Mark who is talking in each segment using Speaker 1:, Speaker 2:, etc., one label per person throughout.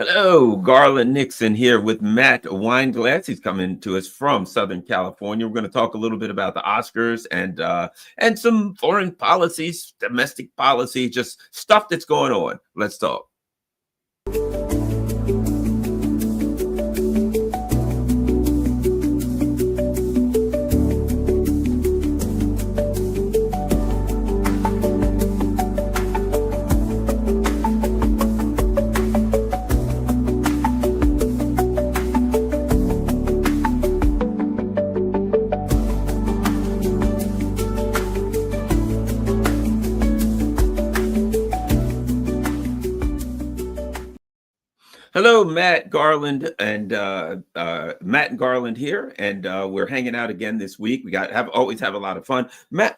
Speaker 1: Hello, Garland Nixon here with Matt Weinglass. He's coming to us from Southern California. We're going to talk a little bit about the Oscars and some foreign policies, domestic policy, just stuff that's going on. Let's talk. Hello, Matt Garland and Matt and Garland here, and we're hanging out again this week. We always have a lot of fun. Matt,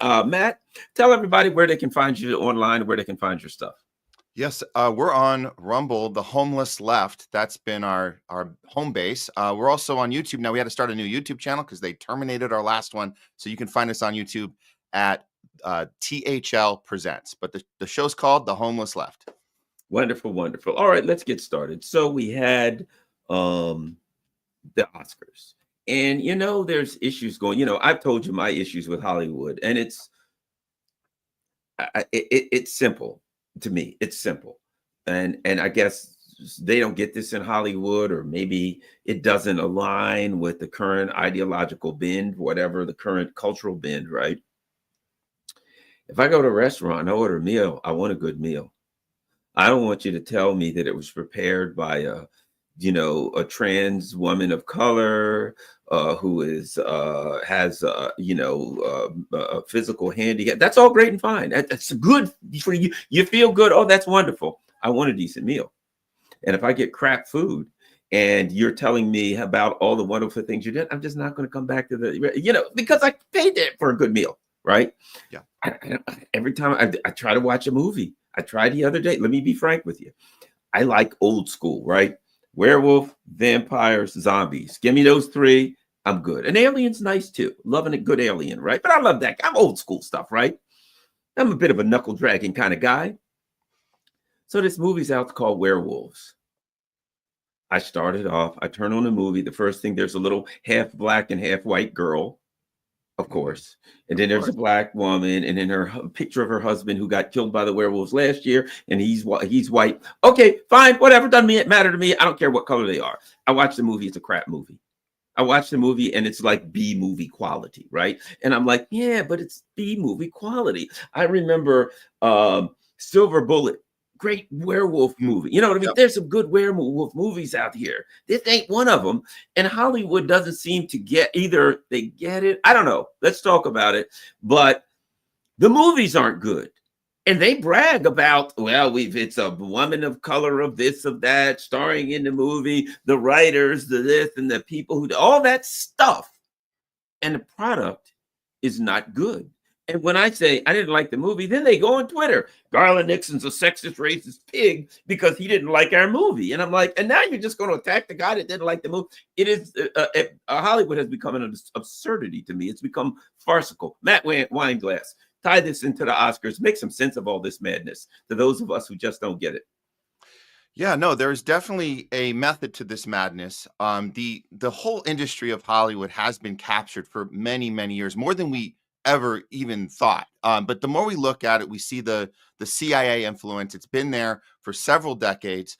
Speaker 1: tell everybody where they can find you online, where they can find your stuff.
Speaker 2: Yes, we're on Rumble, the Homeless Left. That's been our home base. We're also on YouTube. Now, we had to start a new YouTube channel because they terminated our last one. So you can find us on YouTube at THL Presents. But the show's called The Homeless Left.
Speaker 1: Wonderful, wonderful. All right, let's get started. So we had the Oscars. And, there's issues going, I've told you my issues with Hollywood, and it's simple to me. It's simple. And I guess they don't get this in Hollywood, or maybe it doesn't align with the current ideological bend, whatever the current cultural bend, right? If I go to a restaurant, I order a meal, I want a good meal. I don't want you to tell me that it was prepared by a trans woman of color who has a physical handicap. That's all great and fine. That's good for you. You feel good. Oh, that's wonderful. I want a decent meal. And if I get crap food and you're telling me about all the wonderful things you did, I'm just not going to come back to because I paid it for a good meal, right?
Speaker 2: Yeah.
Speaker 1: Every time I try to watch a movie. I tried the other day. Let me be frank with you. I like old school, right? Werewolf, vampires, zombies. Give me those three. I'm good. And alien's nice too. Loving a good alien, right? But I love that. I'm old school stuff, right? I'm a bit of a knuckle dragging kind of guy. So this movie's out called Werewolves. I started off, I turn on the movie. The first thing, there's a little half black and half white girl. Of course. And then there's a black woman, and then her picture of her husband who got killed by the werewolves last year, and he's white. Okay, fine, whatever. Doesn't matter to me. I don't care what color they are. I watch the movie. It's a crap movie. I watch the movie, and it's like B movie quality, right? And I'm like, yeah, but it's B movie quality. I remember Silver Bullet. Great werewolf movie. You know what I mean? Yep. There's some good werewolf movies out here. This ain't one of them. And Hollywood doesn't seem to get either. They get it. I don't know. Let's talk about it. But the movies aren't good. And they brag about, it's a woman of color of this, of that, starring in the movie, the writers, the this, and the people who do all that stuff. And the product is not good. And when I say I didn't like the movie, then they go on Twitter. Garland Nixon's a sexist, racist pig because he didn't like our movie. And I'm like, and now you're just going to attack the guy that didn't like the movie. It is Hollywood has become an absurdity to me. It's become farcical. Matt Weinglass, tie this into the Oscars. Make some sense of all this madness to those of us who just don't get it.
Speaker 2: Yeah, no, there's definitely a method to this madness. The whole industry of Hollywood has been captured for many, many years, more than we ever even thought. But the more we look at it, we see the CIA influence. It's been there for several decades.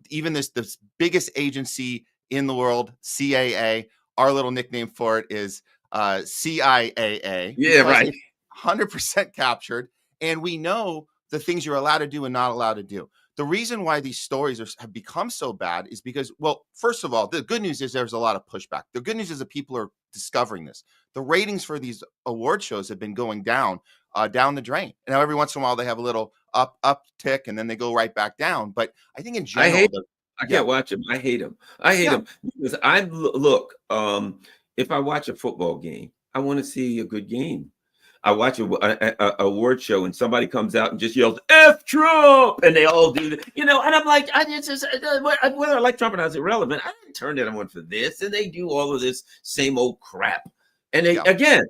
Speaker 2: Even this biggest agency in the world, CAA, our little nickname for it is CIAA.
Speaker 1: Yeah, right.
Speaker 2: 100% captured. And we know the things you're allowed to do and not allowed to do. The reason why these stories have become so bad is because, well, first of all, the good news is there's a lot of pushback. The good news is that people are discovering this. The ratings for these award shows have been going down the drain. And now every once in a while they have a little uptick and then they go right back down. But I think in general,
Speaker 1: I can't watch them. I hate them. Because if I watch a football game, I want to see a good game. I watch a award show and somebody comes out and just yells "F Trump" and they all do that, and I'm like, whether I like Trump or not is irrelevant. I didn't turn it on for this, and they do all of this same old crap. And again,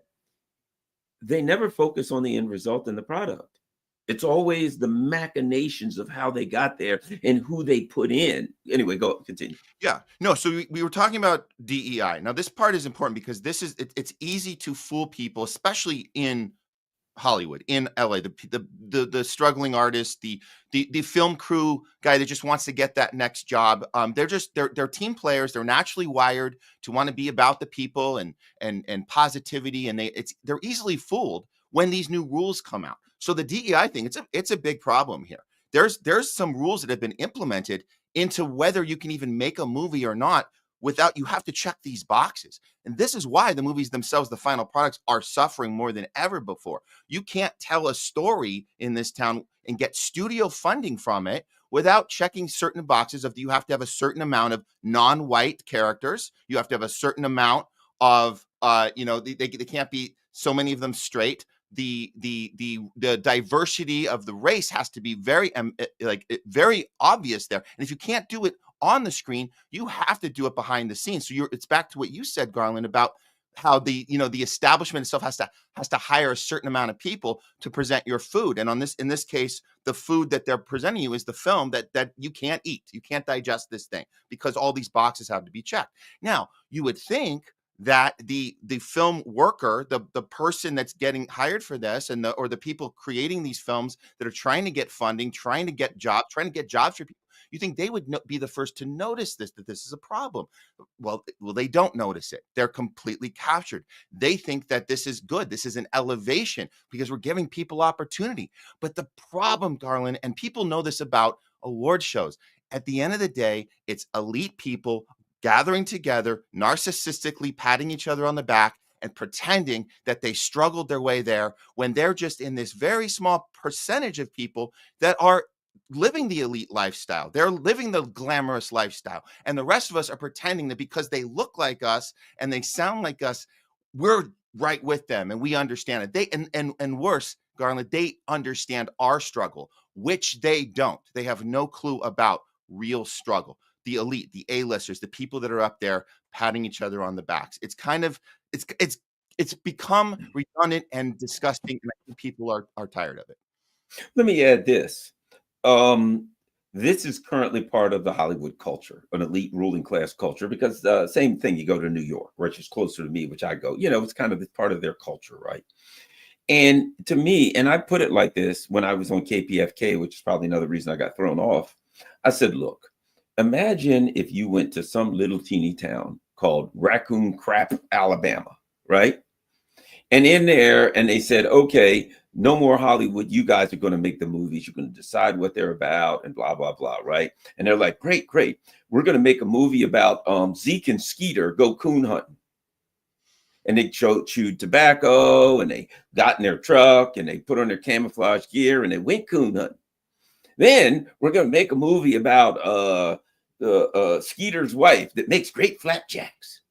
Speaker 1: they never focus on the end result and the product. It's always the machinations of how they got there and who they put in. Anyway, go continue.
Speaker 2: Yeah, no. So we were talking about DEI. Now, this part is important because it's easy to fool people, especially in Hollywood, in LA, the struggling artist, the film crew guy that just wants to get that next job. They're team players. They're naturally wired to want to be about the people and positivity, and they're easily fooled when these new rules come out. So the DEI thing, it's a big problem here. There's some rules that have been implemented into whether you can even make a movie or not without, you have to check these boxes. And this is why the movies themselves, the final products, are suffering more than ever before. You can't tell a story in this town and get studio funding from it without checking certain boxes of, you have to have a certain amount of non-white characters. You have to have a certain amount of, they can't be so many of them straight. The diversity of the race has to be very very obvious there. And if you can't do it on the screen, you have to do it behind the scenes. So it's back to what you said, Garland, about how the establishment itself has to hire a certain amount of people to present your food. And in this case, the food that they're presenting you is the film that you can't eat. You can't digest this thing because all these boxes have to be checked. Now, you would think that the film worker, the person that's getting hired for this, or the people creating these films that are trying to get funding, trying to get jobs for people, you think they would be the first to notice that this is a problem. Well, they don't notice it. They're completely captured. They think that this is good. This is an elevation because we're giving people opportunity. But the problem, Garland, and people know this about award shows, at the end of the day, it's elite people gathering together, narcissistically patting each other on the back and pretending that they struggled their way there, when they're just in this very small percentage of people that are living the elite lifestyle. They're living the glamorous lifestyle. And the rest of us are pretending that because they look like us and they sound like us, we're right with them and we understand it. They and worse, Garland, they understand our struggle, which they don't. They have no clue about real struggle. The elite, the A-listers, the people that are up there patting each other on the backs. It's kind of it's become redundant and disgusting, and I think people are tired of it.
Speaker 1: Let me add this. This is currently part of the Hollywood culture, an elite ruling class culture, because same thing, you go to New York, which is closer to me, which I go, it's kind of part of their culture, right? And to me, and I put it like this when I was on KPFK, which is probably another reason I got thrown off. I said, look, imagine if you went to some little teeny town called Raccoon Crap, Alabama, right? And in there, and they said, okay, no more Hollywood. You guys are going to make the movies. You're going to decide what they're about and blah, blah, blah, right? And they're like, great. We're going to make a movie about Zeke and Skeeter go coon hunting. And they chewed tobacco, and they got in their truck, and they put on their camouflage gear, and they went coon hunting. Then we're going to make a movie about Skeeter's wife that makes great flapjacks.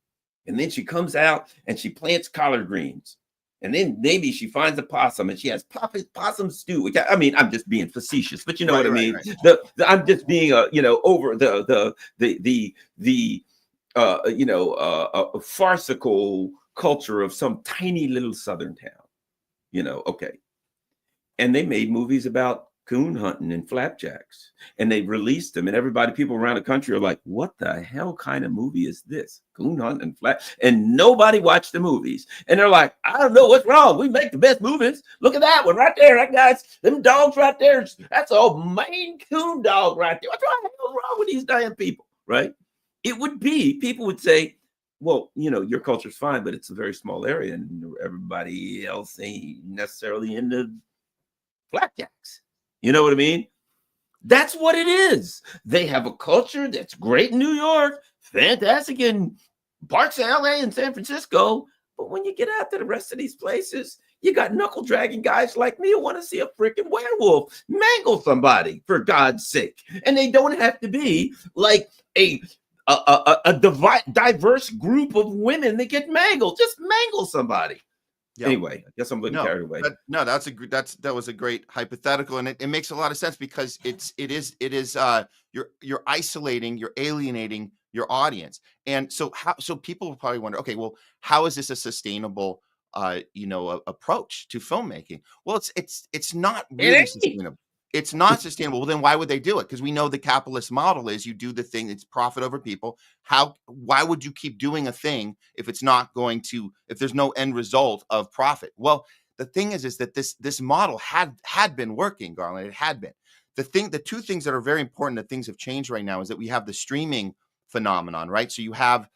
Speaker 1: And then she comes out and she plants collard greens. And then maybe she finds a possum and she has possum stew. Which I'm just being facetious, but you know what I mean. Right. I'm just being over a farcical culture of some tiny little southern town. Okay. And they made movies about coon hunting and flapjacks, and they released them, and people around the country are like, what the hell kind of movie is this? Coon hunting and flap, and nobody watched the movies. And they're like, I don't know what's wrong. We make the best movies. Look at that one right there. That guy's, them dogs right there. That's a Maine Coon dog right there. What's wrong with these damn people, right? People would say, well, your culture's fine, but it's a very small area, and everybody else ain't necessarily into flapjacks. You know what I mean? That's what it is. They have a culture that's great in New York, fantastic in parts of LA and San Francisco. But when you get out to the rest of these places, you got knuckle dragging guys like me who want to see a freaking werewolf mangle somebody, for God's sake. And they don't have to be like a diverse group of women that get mangled. Just mangle somebody. Yep. Anyway, I guess I'm getting carried away.
Speaker 2: That was a great hypothetical, and it makes a lot of sense because it is you're isolating, you're alienating your audience, and so people will probably wonder, okay, well, how is this a sustainable approach to filmmaking. Well, it's not
Speaker 1: It
Speaker 2: really
Speaker 1: ain't.
Speaker 2: sustainable. It's not sustainable. Well, then why would they do it? Because we know the capitalist model is you do the thing that's profit over people. Why would you keep doing a thing if it's not going to, if there's no end result of profit? Well, the thing is that this model had been working, Garland. It had been. The two things that are very important that things have changed right now is that we have the streaming phenomenon, right? So you have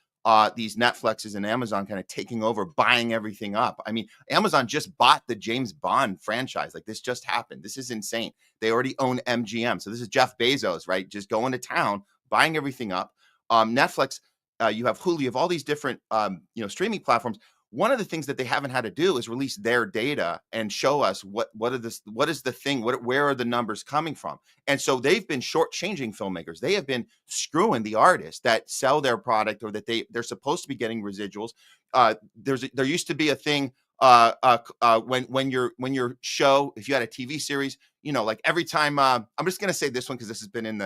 Speaker 2: these Netflixes and Amazon kind of taking over, buying everything up. I mean, Amazon just bought the James Bond franchise. Like, this just happened. This is insane. They already own MGM. So this is Jeff Bezos, right? Just going to town, buying everything up. Netflix, you have Hulu, you have all these different, streaming platforms. One of the things that they haven't had to do is release their data and show us what is the thing, where are the numbers coming from? And so they've been shortchanging filmmakers. They have been screwing the artists that sell their product or that they're supposed to be getting residuals. There used to be a thing when your show, if you had a TV series, like every time, I'm just gonna say this one because this has been in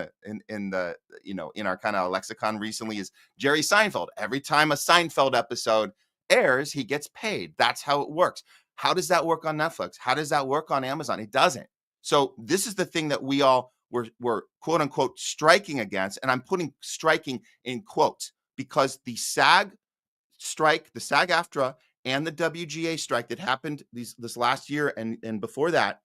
Speaker 2: our kind of lexicon recently, is Jerry Seinfeld. Every time a Seinfeld episode airs, he gets paid. That's how it works. How does that work on Netflix? How does that work on Amazon? It doesn't. So this is the thing that we all were quote unquote striking against, and I'm putting striking in quotes because the SAG strike, the SAG-AFTRA, and the WGA strike that happened this last year and before that,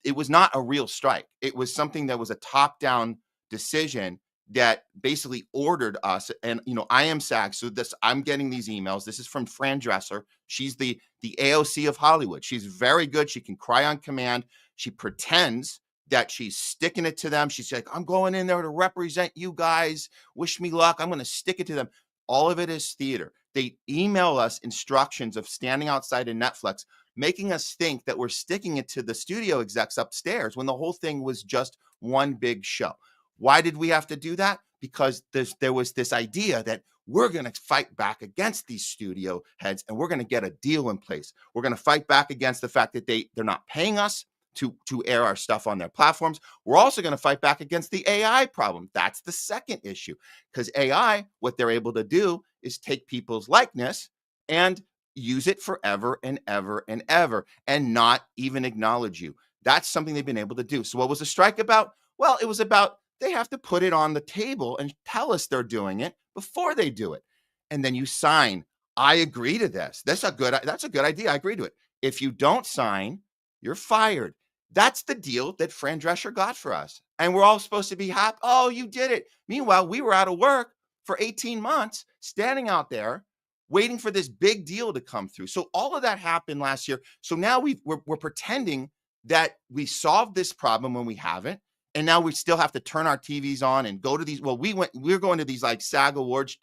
Speaker 2: it was not a real strike. It was something that was a top-down decision that basically ordered us. And I am SAG, so I'm getting these emails. This is from Fran Dresser. She's the AOC of Hollywood. She's very good. She can cry on command. She pretends that she's sticking it to them. She's like, I'm going in there to represent you guys. Wish me luck. I'm going to stick it to them. All of it is theater. They email us instructions of standing outside of Netflix, making us think that we're sticking it to the studio execs upstairs when the whole thing was just one big show. Why did we have to do that? Because there was this idea that we're going to fight back against these studio heads and we're going to get a deal in place. We're going to fight back against the fact that they're not paying us to air our stuff on their platforms. We're also going to fight back against the AI problem. That's the second issue, because AI, what they're able to do is take people's likeness and use it forever and ever and ever and not even acknowledge you. That's something they've been able to do. So what was the strike about? Well, it was about they have to put it on the table and tell us they're doing it before they do it. And then you sign, I agree to this. That's a good idea. I agree to it. If you don't sign, you're fired. That's the deal that Fran Drescher got for us. And we're all supposed to be happy. Oh, you did it. Meanwhile, we were out of work for 18 months, standing out there, waiting for this big deal to come through. So all of that happened last year. So now we're pretending that we solved this problem when we haven't. And now we still have to turn our TVs on and go to these. Well, we're going to these like SAG Awards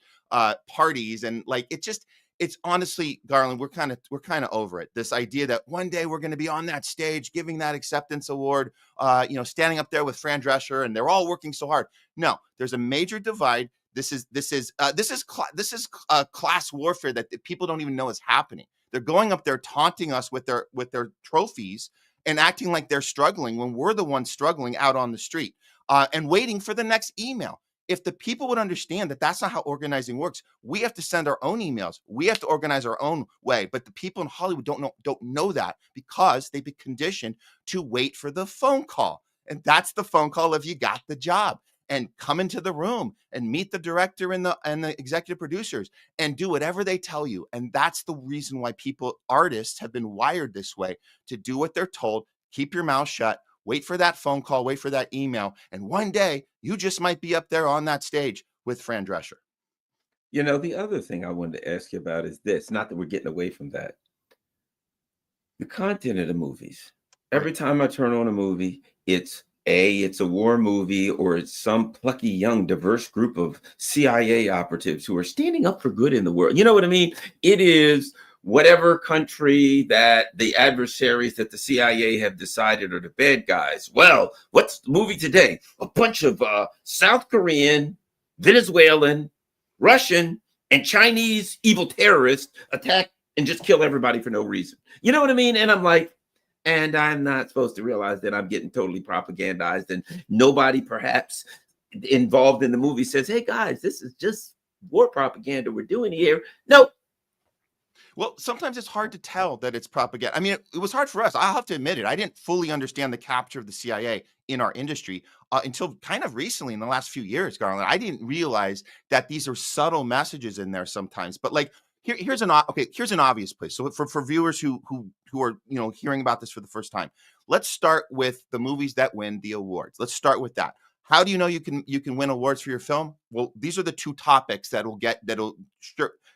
Speaker 2: parties, and like it's honestly, Garland, we're kind of over it. This idea that one day we're going to be on that stage giving that acceptance award, standing up there with Fran Drescher, and they're all working so hard. No, there's a major divide. This is class warfare that people don't even know is happening. They're going up there taunting us with their trophies and acting like they're struggling when we're the ones struggling out on the street and waiting for the next email. If the people would understand that that's not how organizing works, we have to send our own emails. We have to organize our own way. But the people in Hollywood don't know that because they've been conditioned to wait for the phone call. And that's the phone call of you got the job. And come into the room and meet the director and the executive producers and do whatever they tell you. And that's the reason why artists have been wired this way, to do what they're told, keep your mouth shut, wait for that phone call, wait for that email. And one day you just might be up there on that stage with Fran Drescher.
Speaker 1: The other thing I wanted to ask you about is this, not that we're getting away from that. The content of the movies. Every time I turn on a movie, it's a war movie, or it's some plucky, young, diverse group of CIA operatives who are standing up for good in the world. You know what I mean? It is whatever country that the adversaries that the CIA have decided are the bad guys. Well, what's the movie today? A bunch of South Korean, Venezuelan, Russian, and Chinese evil terrorists attack and just kill everybody for no reason. You know what I mean? And I'm like, and I'm not supposed to realize that I'm getting totally propagandized, and nobody perhaps involved in the movie says, hey guys, this is just war propaganda we're doing here. Nope.
Speaker 2: Well, sometimes it's hard to tell that it's propaganda. I mean, it was hard for us. I'll have to admit it. I didn't fully understand the capture of the CIA in our industry until kind of recently in the last few years, Garland. I didn't realize that these are subtle messages in there sometimes. But like, here's an obvious place. So for viewers who are hearing about this for the first time, let's start with the movies that win the awards. Let's start with that. How do you know you can win awards for your film? Well, these are the two topics that'll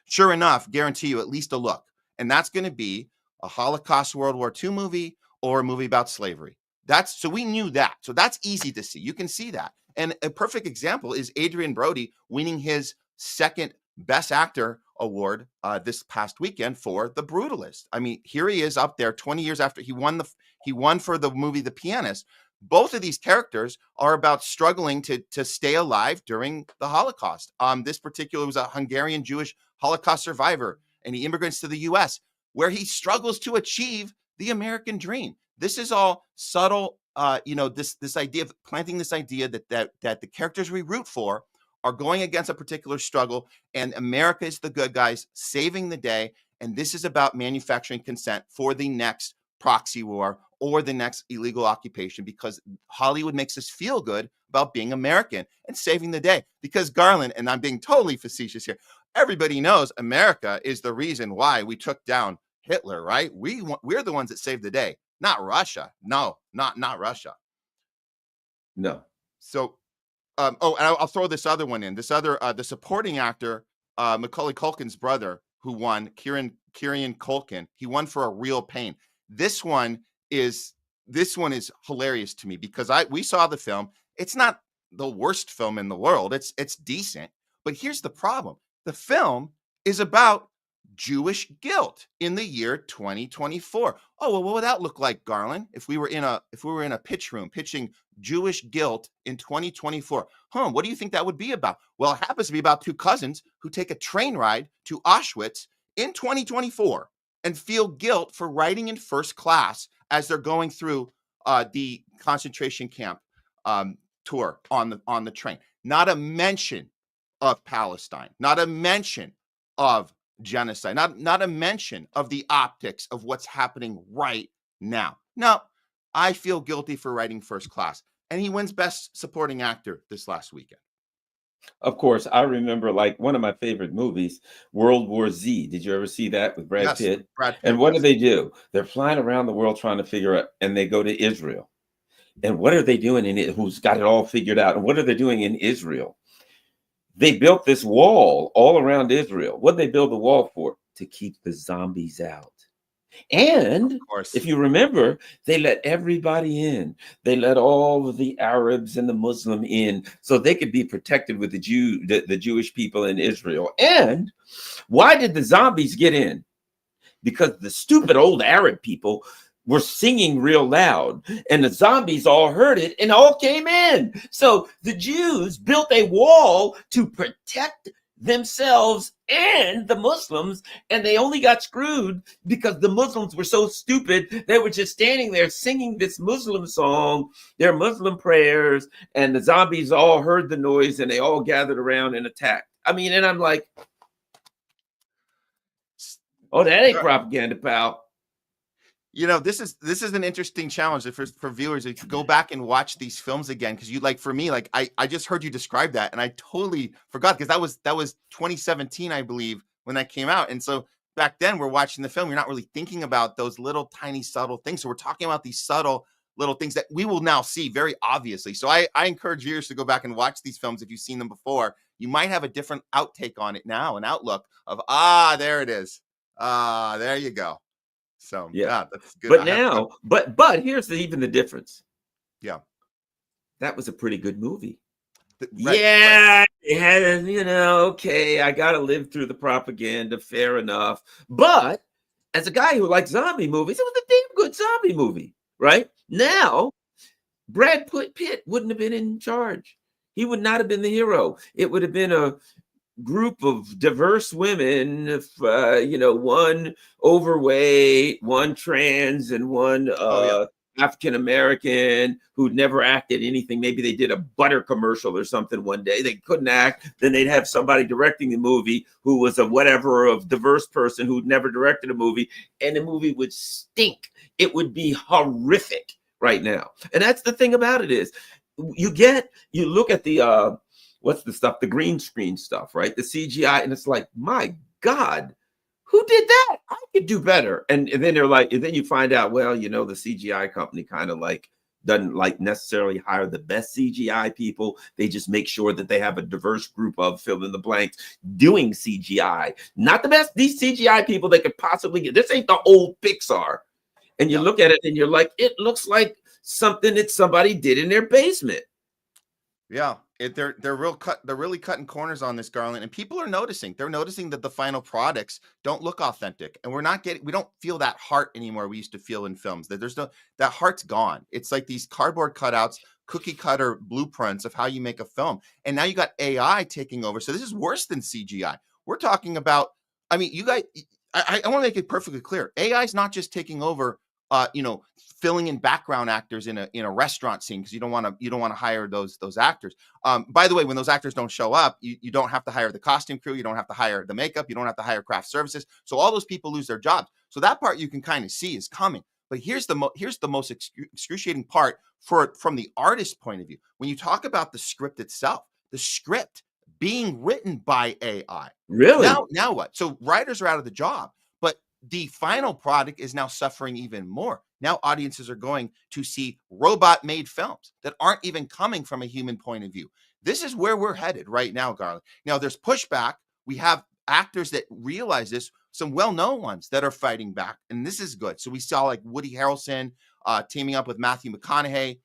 Speaker 2: sure enough guarantee you at least a look, and that's going to be a Holocaust World War II movie or a movie about slavery. So we knew that. So that's easy to see. You can see that. And a perfect example is Adrian Brody winning his second Best Actor award this past weekend for The Brutalist. I mean, here he is up there 20 years after he won for the movie The Pianist. Both of these characters are about struggling to stay alive during the Holocaust. This particular was a Hungarian Jewish Holocaust survivor, and he immigrates to the U.S., where he struggles to achieve the American dream. This is all subtle, this idea of planting this idea that the characters we root for are going against a particular struggle, and America is the good guys saving the day, and this is about manufacturing consent for the next proxy war or the next illegal occupation, because Hollywood makes us feel good about being American and saving the day. Because Garland, and I'm being totally facetious here, everybody knows America is the reason why we took down Hitler, right? We're the ones that saved the day, not Russia. No, not Russia.
Speaker 1: No.
Speaker 2: So, and I'll throw this other one in. This other, the supporting actor, Macaulay Culkin's brother, who won, Kieran Culkin, he won for A Real Pain. This one is hilarious to me because we saw the film. It's not the worst film in the world. It's decent, but here's the problem. The film is about Jewish guilt in the year 2024. Oh, well, what would that look like, Garland, if we were in a pitch room pitching Jewish guilt in 2024? What do you think that would be about? Well, it happens to be about two cousins who take a train ride to Auschwitz in 2024 and feel guilt for riding in first class as they're going through the concentration camp tour on the train. Not a mention of Palestine, not a mention of genocide, not a mention of the optics of what's happening right now. No, I feel guilty for riding first class. And he wins Best Supporting Actor this last weekend.
Speaker 1: Of course, I remember like one of my favorite movies, World War Z. Did you ever see that with Brad Pitt?
Speaker 2: Brad Pitt?
Speaker 1: And what do? They're flying around the world trying to figure out, and they go to Israel. And what are they doing in it? Who's got it all figured out? And what are they doing in Israel? They built this wall all around Israel. What did they build the wall for? To keep the zombies out. And if you remember, they let everybody in. They let all of the Arabs and the Muslim in so they could be protected with the Jewish people in Israel. And why did the zombies get in? Because the stupid old Arab people were singing real loud, and the zombies all heard it and all came in. So the Jews built a wall to protect themselves and the Muslims, and they only got screwed because the Muslims were so stupid. They were just standing there singing this Muslim song, their Muslim prayers, and the zombies all heard the noise and they all gathered around and attacked. I mean, and I'm like, oh, that ain't propaganda, pal.
Speaker 2: This is an interesting challenge for viewers. If you go back and watch these films again, because for me, like I just heard you describe that and I totally forgot, because that was 2017, I believe, when that came out. And so back then we're watching the film, you're not really thinking about those little tiny subtle things. So we're talking about these subtle little things that we will now see very obviously. So I encourage viewers to go back and watch these films if you've seen them before. You might have a different outtake on it now, an outlook of, there it is. There you go. So yeah, that's good.
Speaker 1: But now, but here's even the difference.
Speaker 2: Yeah,
Speaker 1: that was a pretty good movie.
Speaker 2: Right,
Speaker 1: it had, okay, I got to live through the propaganda, fair enough. But as a guy who likes zombie movies, it was a damn good zombie movie, right? Now, Brad Pitt wouldn't have been in charge. He would not have been the hero. It would have been a group of diverse women, one overweight, one trans, and one African American who'd never acted anything. Maybe they did a butter commercial or something one day. They couldn't act. Then they'd have somebody directing the movie who was a whatever of diverse person who'd never directed a movie, and the movie would stink. It would be horrific right now. And that's the thing about it is you look at the what's the stuff, the green screen stuff, right? The CGI, and it's like, my God, who did that? I could do better. And then they're like, and then you find out, well, the CGI company kind of like doesn't like necessarily hire the best CGI people. They just make sure that they have a diverse group of fill in the blanks doing CGI. Not the best, these CGI people they could possibly get. This ain't the old Pixar. And you look at it and you're like, it looks like something that somebody did in their basement.
Speaker 2: Yeah, they're really cutting corners on this, Garland, and people are noticing. They're noticing that the final products don't look authentic, and we don't feel that heart anymore we used to feel in films. That that heart's gone. It's like these cardboard cutouts, cookie cutter blueprints of how you make a film, and now you got AI taking over. So this is worse than CGI. We're talking about. I mean, you guys. I want to make it perfectly clear. AI is not just taking over. Filling in background actors in a restaurant scene because you don't want to hire those actors. By the way, when those actors don't show up, you don't have to hire the costume crew, you don't have to hire the makeup, you don't have to hire craft services. So all those people lose their jobs. So that part you can kind of see is coming. But here's the most excruciating part from the artist's point of view. When you talk about the script itself, the script being written by AI.
Speaker 1: Really?
Speaker 2: Now what? So writers are out of the job. The final product is now suffering even more. Now audiences are going to see robot-made films that aren't even coming from a human point of view. This is where we're headed right now, Garland. Now there's pushback. We have actors that realize this, some well-known ones that are fighting back, and this is good. So we saw like Woody Harrelson teaming up with Matthew McConaughey.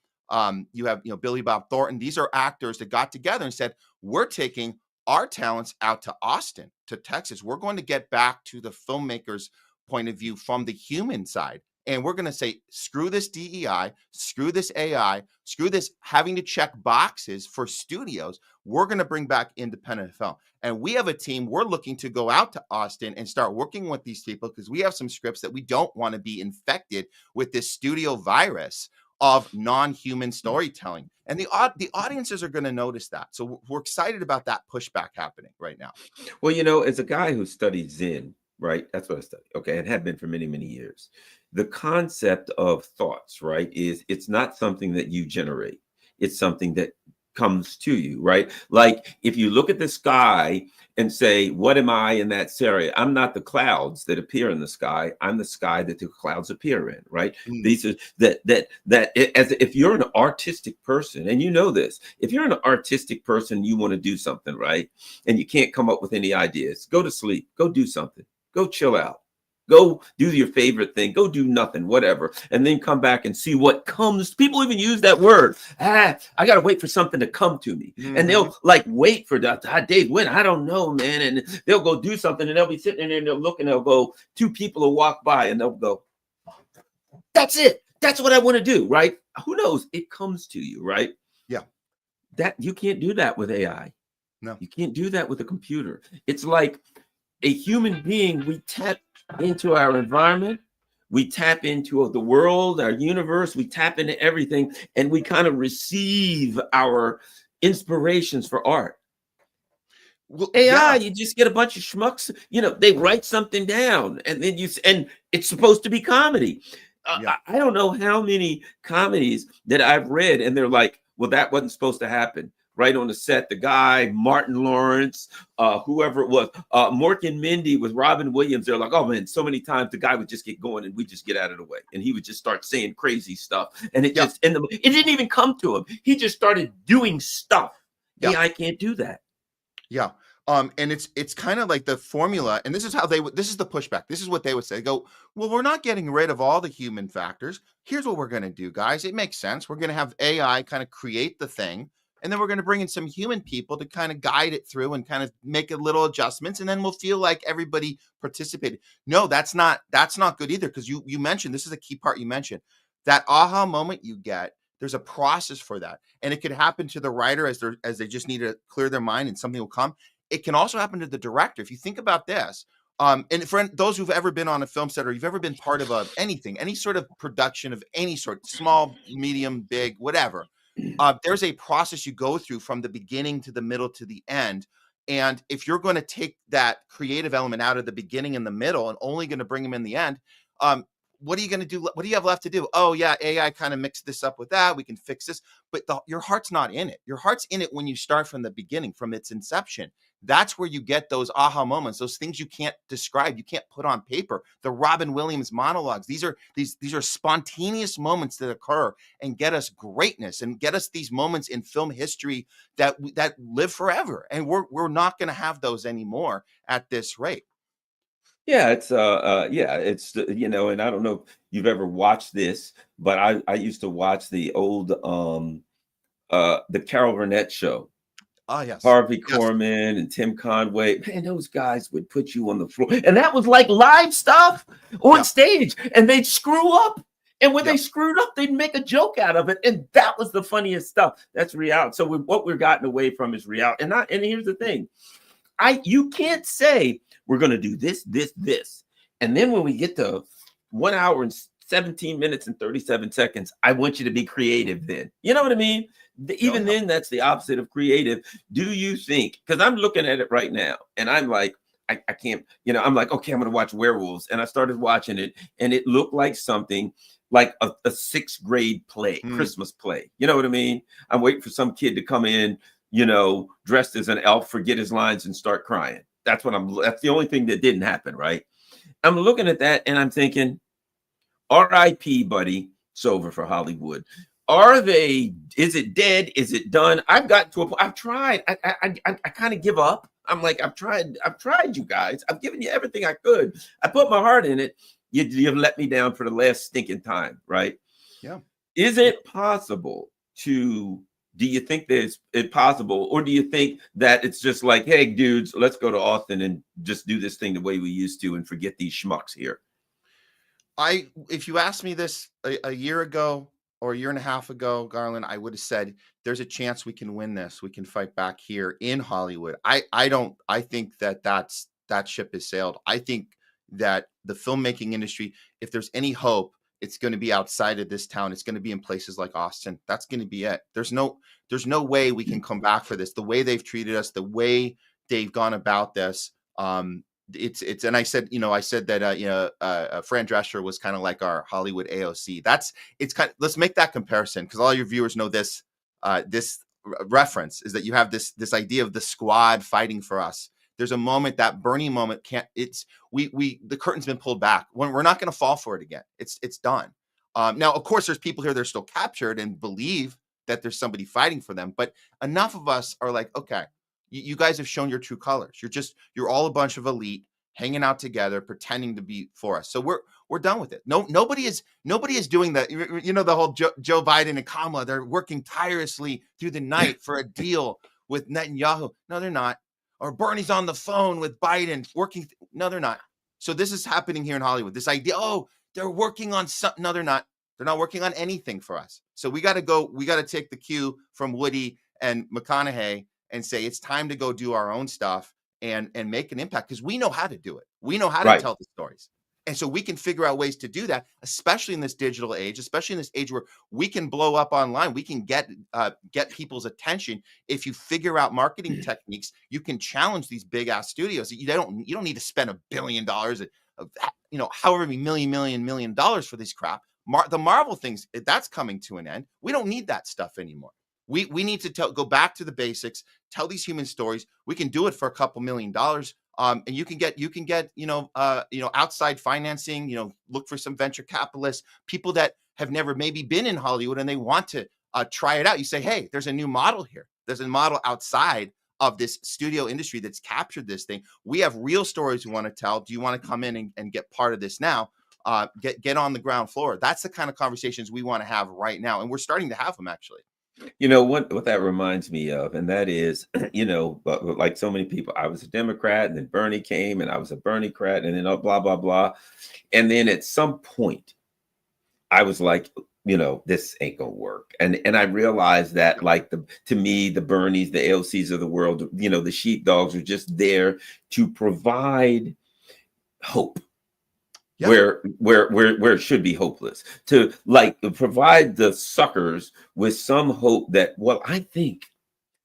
Speaker 2: You have Billy Bob Thornton. These are actors that got together and said, we're taking our talents out to Austin, to Texas. We're going to get back to the filmmakers' point of view from the human side. And we're going to say, screw this DEI, screw this AI, screw this having to check boxes for studios. We're going to bring back independent film. And we have a team. We're looking to go out to Austin and start working with these people because we have some scripts that we don't want to be infected with this studio virus of non-human storytelling. And the audiences are going to notice that. So we're excited about that pushback happening right now.
Speaker 1: Well, as a guy who studied Zen, right? That's what I studied. Okay. And have been for many, many years. The concept of thoughts, right, is it's not something that you generate. It's something that comes to you, right? Like if you look at the sky and say, what am I in that area? I'm not the clouds that appear in the sky. I'm the sky that the clouds appear in, right? These are as if you're an artistic person, and you know this, if you're an artistic person, you want to do something, right? And you can't come up with any ideas, go to sleep, go do something, go chill out. Go do your favorite thing. Go do nothing, whatever, and then come back and see what comes. People even use that word. I got to wait for something to come to me. And they'll like wait for that. Dave, when? I don't know, man. And they'll go do something and they'll be sitting there and they'll look and they'll go, two people will walk by and they'll go, that's it. That's what I want to do, right? Who knows? It comes to you, right?
Speaker 2: Yeah.
Speaker 1: That you can't do that with AI.
Speaker 2: No.
Speaker 1: You can't do that with a computer. It's like a human being, we tap into our environment, we tap into the world, our universe, we tap into everything, and we kind of receive our inspirations for art. Well, AI, you just get a bunch of schmucks, they write something down, and then and it's supposed to be comedy. I don't know how many comedies that I've read, and they're like, well, that wasn't supposed to happen. Right on the set, the guy, Martin Lawrence, whoever it was, Mork and Mindy with Robin Williams, they're like, oh man, so many times the guy would just get going and we just get out of the way. And he would just start saying crazy stuff. And it just, it didn't even come to him. He just started doing stuff. AI can't do that.
Speaker 2: Yeah. And it's kind of like the formula, and this is the pushback. This is what they would say. They go, well, we're not getting rid of all the human factors. Here's what we're going to do, guys. It makes sense. We're going to have AI kind of create the thing. And then we're going to bring in some human people to kind of guide it through and kind of make a little adjustments. And then we'll feel like everybody participated. No, that's not good either. Because you mentioned, this is a key part you mentioned, that aha moment you get, there's a process for that. And it could happen to the writer as they just need to clear their mind and something will come. It can also happen to the director. If you think about this, And for those who've ever been on a film set, or you've ever been part of anything, any sort of production of any sort, small, medium, big, whatever, there's a process you go through from the beginning to the middle to the end. And if you're going to take that creative element out of the beginning and the middle and only going to bring them in the end, um, what are you going to do? What do you have left to do? Oh, yeah, AI kind of mixed this up with that. We can fix this. But your heart's not in it. Your heart's in it when you start from the beginning, from its inception. That's where you get those aha moments, those things you can't describe, you can't put on paper. The Robin Williams monologues. These are spontaneous moments that occur and get us greatness and get us these moments in film history that live forever. And we're not going to have those anymore at this rate.
Speaker 1: Yeah, it's and I don't know if you've ever watched this, but I used to watch the old the Carol Burnett show.
Speaker 2: Ah, yes.
Speaker 1: Harvey
Speaker 2: Yes.
Speaker 1: Korman and Tim Conway. Man, those guys would put you on the floor. And that was like live stuff on
Speaker 2: Yeah.
Speaker 1: stage. And they'd screw up. And when
Speaker 2: Yeah.
Speaker 1: they screwed up, they'd make a joke out of it. And that was the funniest stuff. That's reality. So what we're gotten away from is reality. And here's the thing. You can't say we're going to do this, this, this. And then when we get to 1 hour and 17 minutes and 37 seconds, I want you to be creative then. You know what I mean? Even then, that's the opposite of creative. Do you think, because I'm looking at it right now and I'm like, I can't, I'm like, okay, I'm going to watch Werewolves. And I started watching it and it looked like something like a sixth grade play, Christmas play. You know what I mean? I'm waiting for some kid to come in, dressed as an elf, forget his lines and start crying. That's the only thing that didn't happen, right? I'm looking at that and I'm thinking, R.I.P., buddy. It's over for Hollywood. Is it dead? Is it done? I've gotten to a point. I've tried. I kind of give up. I'm like, I've tried you guys. I've given you everything I could. I put my heart in it. You've let me down for the last stinking time, right?
Speaker 2: Yeah.
Speaker 1: Is it possible do you think that it's possible, or do you think that it's just like, hey, dudes, let's go to Austin and just do this thing the way we used to and forget these schmucks here?
Speaker 2: If you asked me this a year ago or a year and a half ago, Garland, I would have said there's a chance we can win this. We can fight back here in Hollywood. I think that ship has sailed. I think that the filmmaking industry, if there's any hope, it's going to be outside of this town. It's going to be in places like Austin. That's going to be it. There's no way we can come back for this. The way they've treated us, the way they've gone about this. It's and I said that Fran Drescher was kind of like our Hollywood AOC. Let's make that comparison, because all your viewers know this reference is that you have this idea of the squad fighting for us. There's a moment, that Bernie moment, the curtain's been pulled back. We're not going to fall for it again. It's done. Now, of course, there's people here that are still captured and believe that there's somebody fighting for them, but enough of us are like, okay, you guys have shown your true colors. You're all a bunch of elite hanging out together, pretending to be for us. So we're done with it. Nobody is doing that. The whole Joe Biden and Kamala, they're working tirelessly through the night for a deal with Netanyahu. No, they're not. Or Bernie's on the phone with Biden working. No, they're not. So this is happening here in Hollywood. This idea, they're working on something. No, they're not. They're not working on anything for us. So we got to take the cue from Woody and McConaughey and say it's time to go do our own stuff and make an impact, because we know how to do it. We know how to tell the stories. And so we can figure out ways to do that, especially in this digital age, especially in this age where we can blow up online. We can get people's attention. If you figure out marketing techniques, you can challenge these big ass studios. You don't need to spend $1 billion, however many million dollars for this crap. The Marvel things, that's coming to an end. We don't need that stuff anymore. We need to go back to the basics, tell these human stories. We can do it for a couple $1 million. And you can get outside financing, look for some venture capitalists, people that have never maybe been in Hollywood and they want to try it out. You say, hey, there's a new model here. There's a model outside of this studio industry that's captured this thing. We have real stories we want to tell. Do you want to come in and get part of this now? Get on the ground floor. That's the kind of conversations we want to have right now. And we're starting to have them, actually.
Speaker 1: What that reminds me of, and that is, like so many people, I was a Democrat and then Bernie came and I was a Bernie-crat and then blah, blah, blah. And then at some point I was like, this ain't gonna work. And I realized that, to me, the Bernies, the AOCs of the world, the sheepdogs are just there to provide hope
Speaker 2: Yeah.
Speaker 1: where it should be hopeless, to like provide the suckers with some hope that, well, I think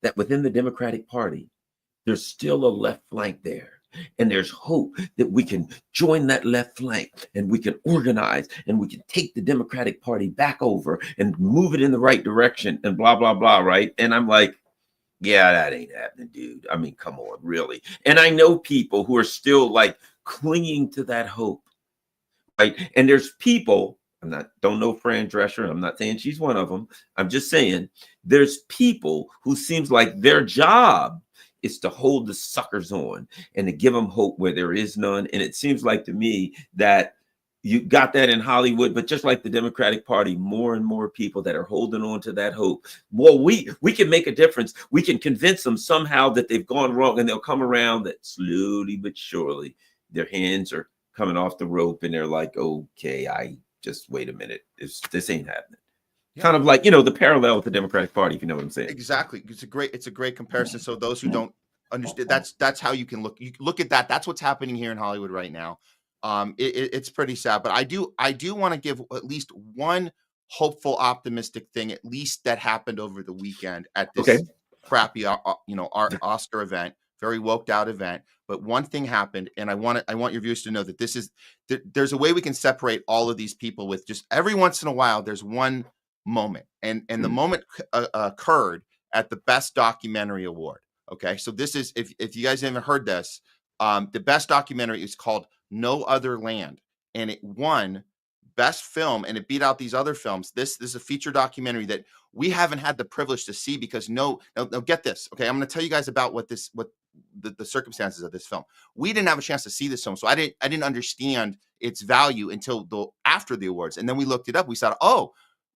Speaker 1: that within the Democratic Party there's still a left flank there. And there's hope that we can join that left flank and we can organize and we can take the Democratic Party back over and move it in the right direction and blah, blah, blah. Right. And I'm like, yeah, that ain't happening, dude. I mean, come on, really. And I know people who are still like clinging to that hope. Right. And there's people, don't know Fran Drescher. I'm not saying she's one of them. I'm just saying there's people who seems like their job is to hold the suckers on and to give them hope where there is none. And it seems like to me that you got that in Hollywood, but just like the Democratic Party, more and more people that are holding on to that hope. Well, we can make a difference. We can convince them somehow that they've gone wrong, and they'll come around that slowly but surely their hands are coming off the rope and they're like, okay, I just wait a minute. This ain't happening. Yeah. Kind of like, the parallel with the Democratic Party, if you know what I'm saying.
Speaker 2: Exactly. It's a great comparison. So those who don't understand, that's how you can look. You look at that. That's what's happening here in Hollywood right now. It's pretty sad, but I do want to give at least one hopeful, optimistic thing, at least that happened over the weekend at this crappy, Oscar event, very woked out event. But one thing happened, and I want your viewers to know that there's a way we can separate all of these people with just every once in a while. There's one moment, and the moment occurred at the Best Documentary Award. Okay, so this is, if you guys haven't heard this, the Best Documentary is called No Other Land, and it won Best Film, and it beat out these other films. This is a feature documentary that we haven't had the privilege to see because no, get this. Okay, I'm going to tell you guys about what the circumstances of this film. We didn't have a chance to see this film, so I didn't understand its value until after the awards, and then we looked it up. We saw,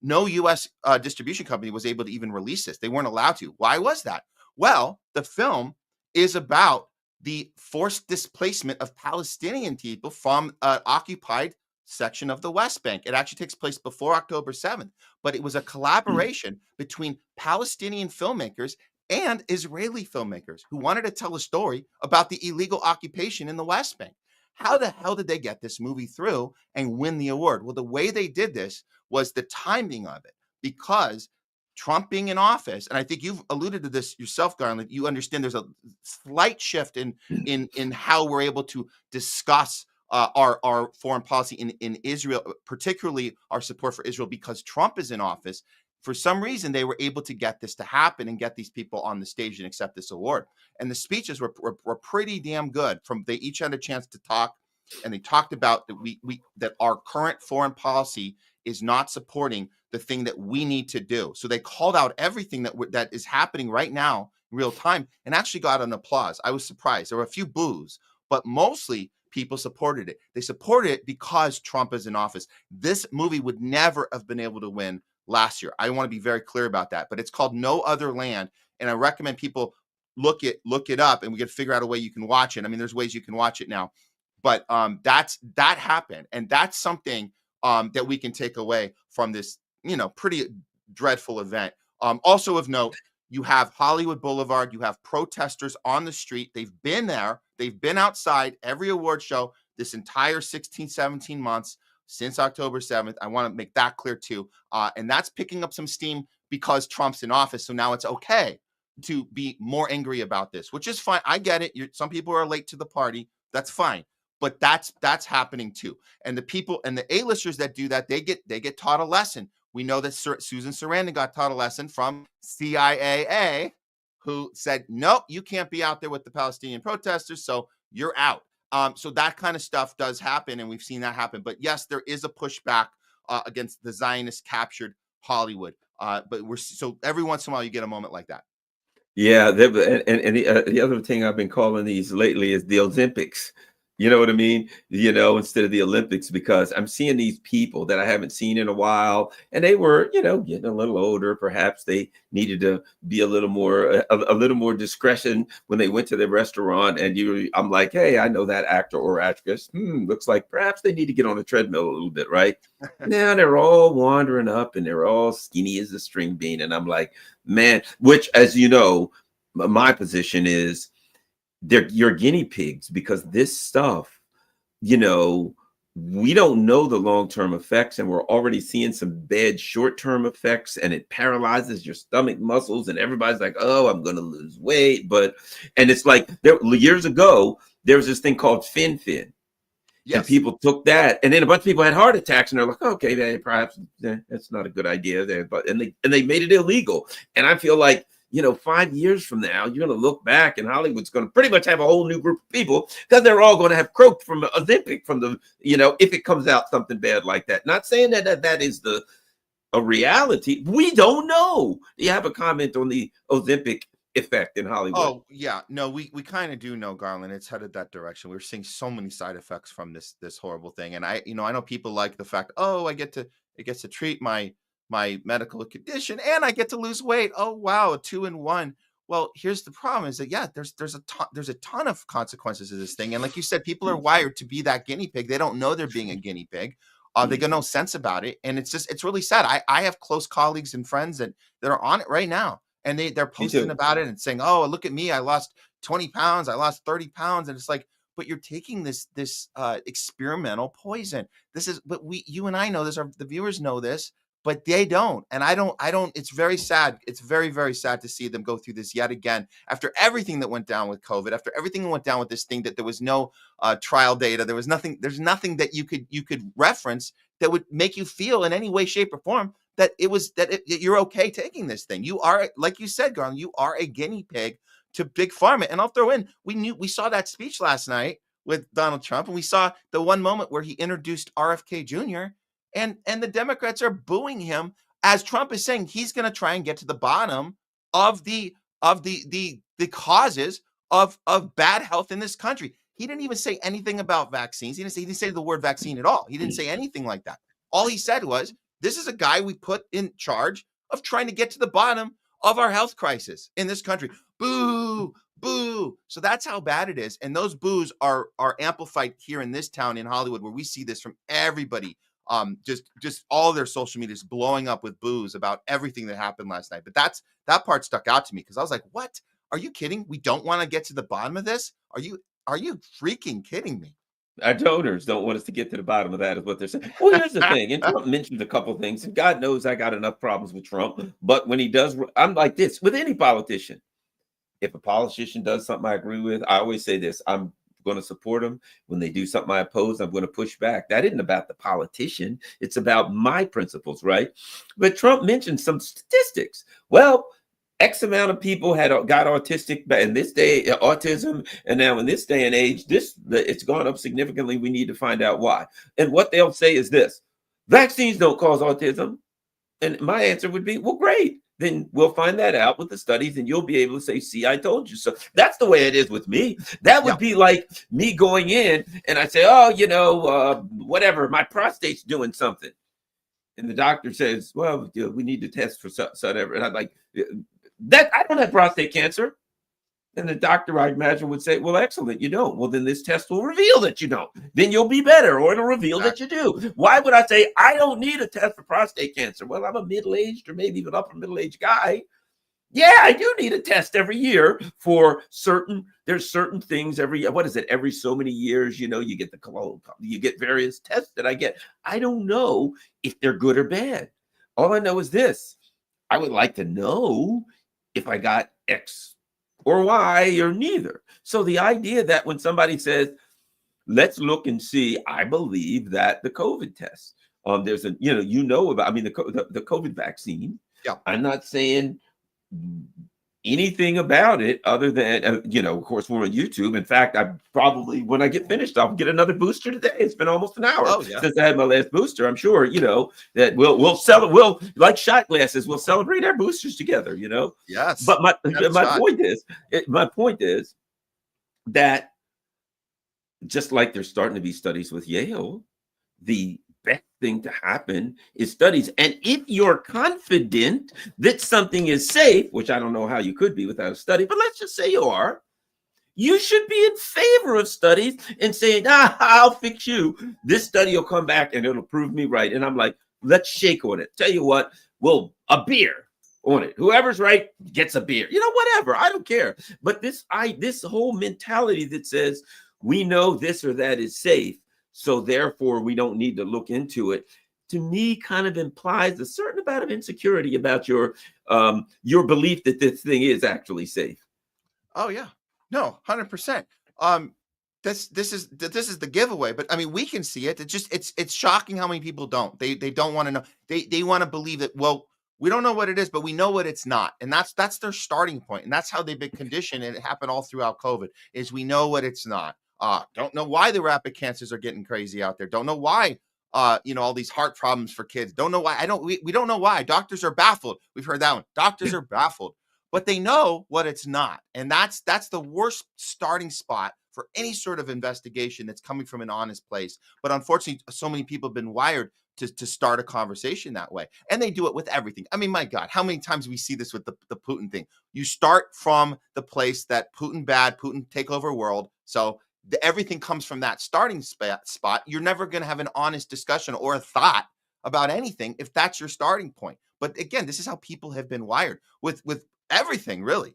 Speaker 2: no U.S. Distribution company was able to even release this. They weren't allowed to. Why was that? Well, the film is about the forced displacement of Palestinian people from an occupied section of the West Bank. It actually takes place before October 7th, but it was a collaboration between Palestinian filmmakers and Israeli filmmakers who wanted to tell a story about the illegal occupation in the West Bank. How the hell did they get this movie through and win the award? Well, the way they did this was the timing of it, because Trump being in office, and I think you've alluded to this yourself, Garland, you understand there's a slight shift in how we're able to discuss our foreign policy in Israel, particularly our support for Israel, because Trump is in office. For some reason, they were able to get this to happen and get these people on the stage and accept this award. And the speeches were pretty damn good. They each had a chance to talk, and they talked about that our current foreign policy is not supporting the thing that we need to do. So they called out everything that is happening right now in real time, and actually got an applause. I was surprised. There were a few boos, but mostly people supported it. They supported it because Trump is in office. This movie would never have been able to win last year. I want to be very clear about that, but it's called No Other Land. And I recommend people look it up, and we can figure out a way you can watch it. I mean, there's ways you can watch it now, but that happened. And that's something that we can take away from this, pretty dreadful event. Also of note, you have Hollywood Boulevard, you have protesters on the street. They've been there. They've been outside every award show this entire 16, 17 months since October 7th. I want to make that clear too. And that's picking up some steam because Trump's in office. So now it's okay to be more angry about this, which is fine. I get it. Some people are late to the party. That's fine. But that's happening too. And the people and the A-listers that do that, they get taught a lesson. We know that Susan Sarandon got taught a lesson from CIAA, who said, no, you can't be out there with the Palestinian protesters, so you're out. So that kind of stuff does happen, and we've seen that happen. But yes, there is a pushback against the Zionist captured Hollywood. But so every once in a while you get a moment like that.
Speaker 1: Yeah, and the other thing I've been calling these lately is the Olympics. You know what I mean? Instead of the Olympics, because I'm seeing these people that I haven't seen in a while, and they were, getting a little older. Perhaps they needed to be a little more discretion when they went to the restaurant. And I'm like, hey, I know that actor or actress. Looks like perhaps they need to get on a treadmill a little bit, right? Now they're all wandering up, and they're all skinny as a string bean. And I'm like, man, which, as you know, my position is, they're your guinea pigs, because this stuff you know, we don't know the long-term effects, and we're already seeing some bad short-term effects, and it paralyzes your stomach muscles, and everybody's like, oh, I'm going to lose weight. And it's like years ago, there was this thing called fin, and
Speaker 2: Yes.
Speaker 1: people took that, and then a bunch of people had heart attacks, and they're like, okay, perhaps that's not a good idea there, and they made it illegal. And I feel like, 5 years from now, you're going to look back, and Hollywood's going to pretty much have a whole new group of people, because they're all going to have croaked from Ozempic, from the, if it comes out something bad like that. Not saying that is a reality. We don't know. Do you have a comment on the Ozempic effect in Hollywood?
Speaker 2: Oh yeah, no, we kind of do know, Garland. It's headed that direction. We're seeing so many side effects from this horrible thing, and I know people like the fact, oh, it gets to treat my medical condition, and I get to lose weight. Oh wow, a 2-in-1. Well, here's the problem: is that yeah, there's a ton of consequences to this thing, and like you said, people are wired to be that guinea pig. They don't know they're being a guinea pig. They got no sense about it, and it's really sad. I have close colleagues and friends that are on it right now, and they're
Speaker 1: Me
Speaker 2: posting
Speaker 1: too.
Speaker 2: about it and saying, "Oh, look at me! I lost 20 pounds. I lost 30 pounds." And it's like, but you're taking this experimental poison. This is, but you and I know this. The viewers know this, but they don't. And I don't. It's very sad. It's very, very sad to see them go through this yet again after everything that went down with COVID, after everything that went down with this thing. That there was no trial data. There was nothing. There's nothing that you could reference that would make you feel in any way, shape, or form that you're okay taking this thing. You are, like you said, Garland, you are a guinea pig to big pharma. And I'll throw in, we saw that speech last night with Donald Trump, and we saw the one moment where he introduced RFK Jr. and the Democrats are booing him as Trump is saying he's going to try and get to the bottom of the causes of bad health in this country. He didn't even say anything about vaccines. He didn't say the word vaccine at all. He didn't say anything like that. All he said was, this is a guy we put in charge of trying to get to the bottom of our health crisis in this country. Boo, boo. So that's how bad it is. And those boos are amplified here in this town in Hollywood, where we see this from everybody. Just all their social media is blowing up with boos about everything that happened last night. But that part stuck out to me, because I was like, what? Are you kidding? We don't want to get to the bottom of this? Are you freaking kidding me?
Speaker 1: Our donors don't want us to get to the bottom of that, is what they're saying. Well, here's the thing, and Trump mentioned a couple of things, and God knows I got enough problems with Trump. But when he does, I'm like this with any politician. If a politician does something I agree with, I always say this: I'm going to support them. When they do something I oppose, I'm going to push back. That isn't about the politician; it's about my principles, right? But Trump mentioned some statistics. Well, X amount of people got autistic in this day, autism, and now in this day and age, it's gone up significantly. We need to find out why. And what they'll say is this: vaccines don't cause autism. And my answer would be, well, great. Then we'll find that out with the studies, and you'll be able to say, see, I told you so. That's the way it is with me. That would
Speaker 2: Yeah.
Speaker 1: be like me going in and I say, oh, whatever, my prostate's doing something. And the doctor says, well, we need to test for whatever. And I'm like, that I don't have prostate cancer. And the doctor, I imagine, would say, well, excellent, you don't. Well, then this test will reveal that you don't. Then you'll be better, or it'll reveal that you do. Why would I say I don't need a test for prostate cancer? Well, I'm a middle-aged or maybe even upper middle-aged guy. Yeah, I do need a test every year for there's certain things every so many years, you get you get various tests that I get. I don't know if they're good or bad. All I know is this: I would like to know if I got X or Y or neither. So the idea that when somebody says, let's look and see, I believe that the COVID test, there's about, I mean, the COVID vaccine.
Speaker 2: Yeah.
Speaker 1: I'm not saying anything about it other than, of course, we're on YouTube. In fact, I probably, when I get finished, I'll get another booster today. It's been almost an hour since I had my last booster. I'm sure, that we'll sell it. We'll, like shot glasses, we'll celebrate our boosters together,
Speaker 2: Yes.
Speaker 1: But my point is that just like there's starting to be studies with Yale, the best thing to happen is studies. And if you're confident that something is safe, which I don't know how you could be without a study, but let's just say you are, you should be in favor of studies and saying, I'll fix you. This study will come back and it'll prove me right. And I'm like, let's shake on it. Tell you what, well, a beer on it. Whoever's right gets a beer. Whatever. I don't care. But this whole mentality that says we know this or that is safe, so therefore we don't need to look into it, to me kind of implies a certain amount of insecurity about your belief that this thing is actually safe.
Speaker 2: Oh yeah. No, 100%. Um this is the giveaway, but I mean we can see it. It's shocking how many people don't. They don't want to know. They want to believe that, well, we don't know what it is, but we know what it's not. And that's their starting point. And that's how they've been conditioned, and it happened all throughout COVID, is we know what it's not. Don't know why the rapid cancers are getting crazy out there. Don't know why all these heart problems for kids. Don't know why. We don't know why. Doctors are baffled. We've heard that one. Doctors are baffled, but they know what it's not. And that's the worst starting spot for any sort of investigation that's coming from an honest place. But unfortunately, so many people have been wired to start a conversation that way. And they do it with everything. I mean, my God, how many times we see this with the Putin thing? You start from the place that Putin bad, Putin take over world. So everything comes from that starting spot. You're never going to have an honest discussion or a thought about anything if that's your starting point. But again, this is how people have been wired with everything, really.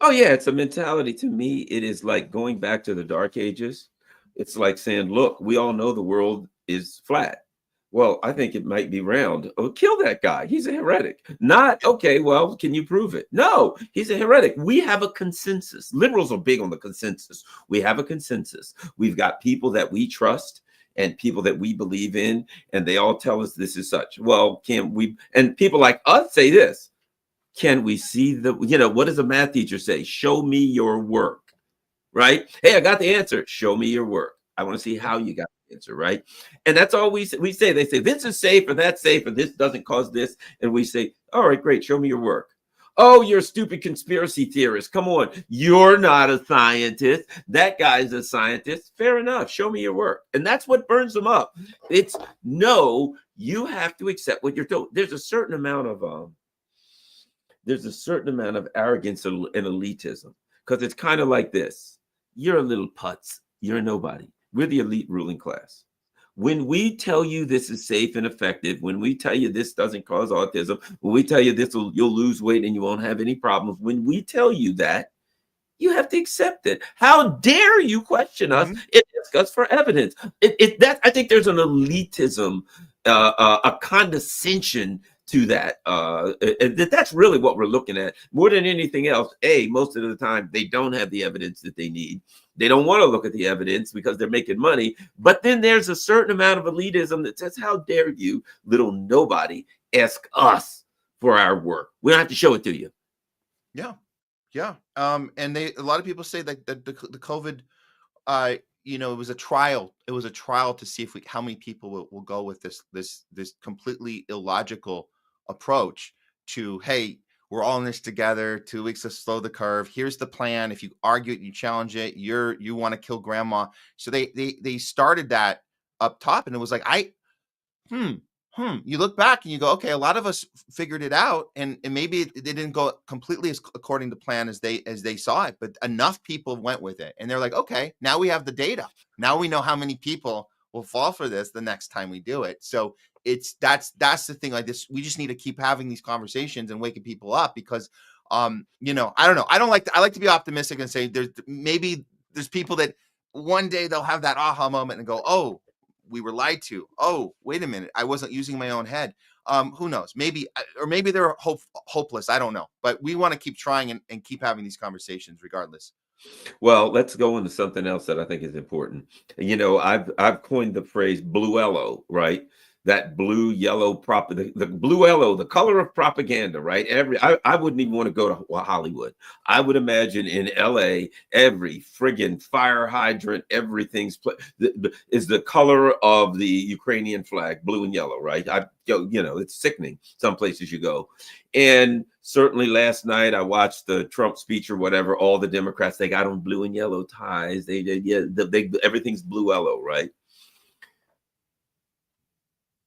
Speaker 1: Oh yeah, it's a mentality. To me, it is like going back to the dark ages. It's like saying, look, we all know the world is flat. Well, I think it might be round. Oh, kill that guy. He's a heretic. Not, okay, well, can you prove it? No, he's a heretic. We have a consensus. Liberals are big on the consensus. We have a consensus. We've got people that we trust and people that we believe in, and they all tell us this is such. Well, can we? And people like us say this. Can we see what does a math teacher say? Show me your work, right? Hey, I got the answer. Show me your work. I want to see how you got the answer, right? And that's all we say. They say, this is safe or that's safe or this doesn't cause this. And we say, all right, great. Show me your work. Oh, you're a stupid conspiracy theorist. Come on. You're not a scientist. That guy's a scientist. Fair enough. Show me your work. And that's what burns them up. It's no, you have to accept what you're told. There's a certain amount of arrogance and elitism, because it's kind of like this. You're a little putz. You're a nobody. We're the elite ruling class. When we tell you this is safe and effective, when we tell you this doesn't cause autism, when we tell you you'll lose weight and you won't have any problems, when we tell you that, you have to accept it. How dare you question us and ask us for evidence? I think there's an elitism, a condescension to that. That's really what we're looking at more than anything else. Most of the time they don't have the evidence that they need. They don't want to look at the evidence because they're making money. But then there's a certain amount of elitism that says, how dare you, little nobody, ask us for our work? We don't have to show it to you.
Speaker 2: Yeah. Yeah. And a lot of people say that the COVID, it was a trial. It was a trial to see how many people will go with this completely illogical approach to, hey, we're all in this together. 2 weeks to slow the curve. Here's the plan. If you argue it, you challenge it, you want to kill grandma. So they started that up top, and it was like, you look back and you go, okay, a lot of us figured it out, and maybe it didn't go completely according to plan as they saw it, but enough people went with it, and they're like, okay, now we have the data. Now we know how many people will fall for this the next time we do it. So that's the thing. Like this, we just need to keep having these conversations and waking people up, because I don't know. I like to be optimistic and say there's people that one day they'll have that aha moment and go, oh, we were lied to. Oh, wait a minute. I wasn't using my own head. Who knows? Maybe they're hopeless. I don't know. But we want to keep trying and keep having these conversations regardless.
Speaker 1: Well, let's go into something else that I think is important. I've coined the phrase bluello, right? That blue yellow the bluello, the color of propaganda, right? I wouldn't even want to go to Hollywood. I would imagine in LA, every friggin' fire hydrant, everything's is the color of the Ukrainian flag, blue and yellow, right? It's sickening some places you go. And certainly last night I watched the Trump speech or whatever. All the Democrats, they got on blue and yellow ties. Everything's bluello, right?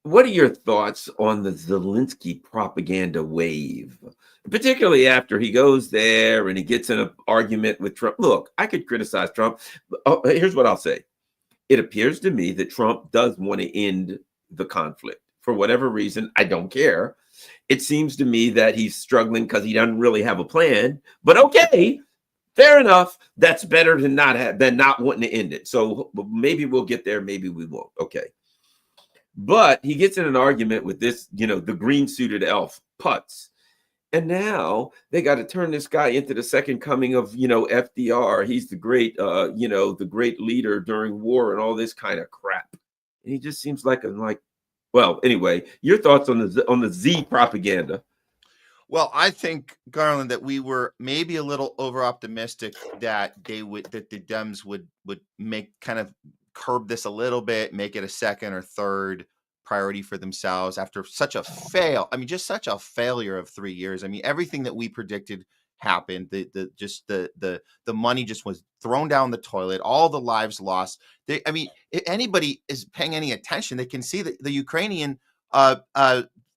Speaker 1: What are your thoughts on the Zelensky propaganda wave, particularly after he goes there and he gets in an argument with Trump? Look, I could criticize Trump, but here's what I'll say. It appears to me that Trump does want to end the conflict for whatever reason. I don't care. It seems to me that he's struggling because he doesn't really have a plan, but okay. Fair enough. That's better than not wanting to end it. So maybe we'll get there. Maybe we won't. Okay. But he gets in an argument with this, the green suited elf Putz. And now they got to turn this guy into the second coming of, FDR. He's the great, the great leader during war and all this kind of crap. And he just seems well, anyway, your thoughts on the Z propaganda?
Speaker 2: Well, I think, Garland, that we were maybe a little over optimistic that the Dems would make kind of curb this a little bit, make it a second or third priority for themselves after such a just such a failure of 3 years. I mean, everything that we predicted happened. The money just was thrown down the toilet, all the lives lost. If anybody is paying any attention, they can see that the Ukrainian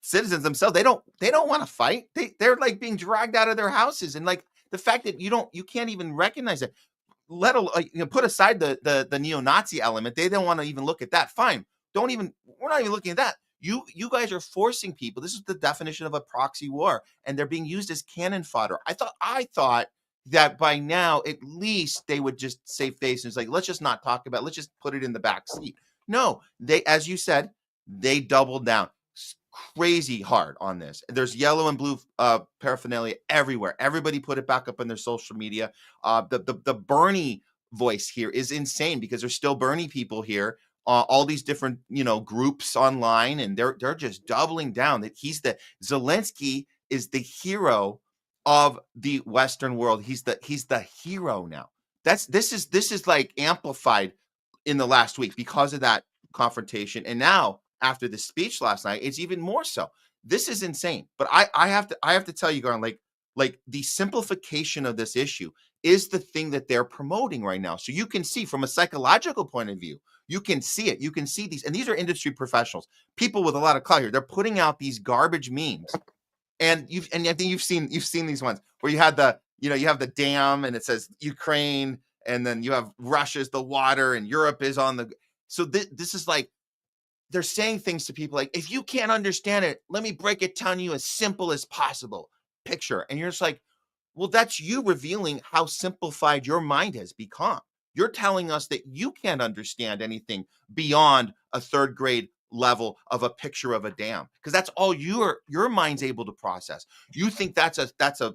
Speaker 2: citizens themselves, they don't want to fight. They're like being dragged out of their houses, and like the fact that you can't even recognize it. Let alone put aside the neo-Nazi element. They don't want to even look at that. Fine, we're not even looking at that. You guys are forcing people. This is the definition of a proxy war, and they're being used as cannon fodder. I thought that by now at least they would just save face and it's like, let's just not talk about it. Let's just put it in the back seat. No, they, as you said, they doubled down crazy hard on this. There's yellow and blue paraphernalia everywhere. Everybody put it back up on their social media. The Bernie voice here is insane because there's still Bernie people here. All these different groups online, and they're just doubling down that Zelensky is the hero of the Western world. He's the hero now. This is like amplified in the last week because of that confrontation, and now after the speech last night, it's even more so. This is insane. But I have to tell you, Garn, like the simplification of this issue is the thing that they're promoting right now. So you can see from a psychological point of view, you can see it. You can see these, and these are industry professionals, people with a lot of clout here. They're putting out these garbage memes, and I think you've seen these ones where you have the dam and it says Ukraine, and then you have Russia's the water and Europe is on the. So this is like, they're saying things to people like, if you can't understand it, let me break it down to you as simple as possible. Picture. And you're just like, well, that's you revealing how simplified your mind has become. You're telling us that you can't understand anything beyond a third grade level of a picture of a dam, because that's all your mind's able to process. You think that's a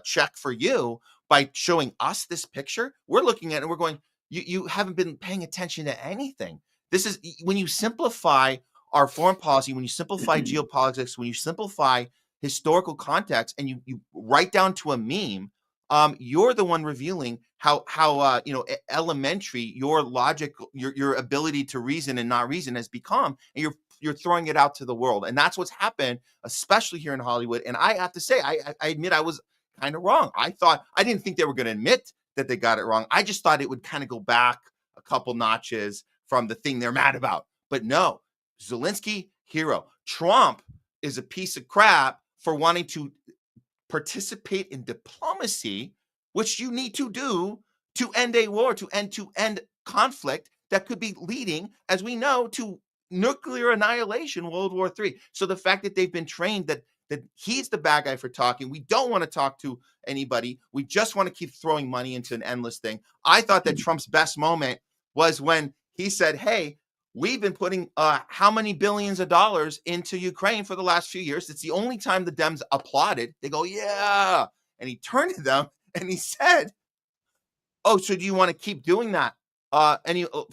Speaker 2: check for you by showing us this picture. We're looking at it and we're going, you haven't been paying attention to anything. This is when you simplify our foreign policy, when you simplify geopolitics, when you simplify historical context, and you write down to a meme, you're the one revealing how elementary your logic, your ability to reason and not reason has become, and you're throwing it out to the world. And that's what's happened, especially here in Hollywood. And I have to say, I admit I was kind of wrong. I didn't think they were going to admit that they got it wrong. I just thought it would kind of go back a couple notches from the thing they're mad about. But no, Zelensky, hero. Trump is a piece of crap for wanting to participate in diplomacy, which you need to do to end a war, to end conflict that could be leading, as we know, to nuclear annihilation, World War III. So the fact that they've been trained that he's the bad guy for talking, we don't want to talk to anybody, we just want to keep throwing money into an endless thing. I thought that Trump's best moment was when he said, hey, we've been putting how many billions of dollars into Ukraine for the last few years. It's the only time the Dems applauded. They go, yeah. And he turned to them and he said, oh, so do you want to keep doing that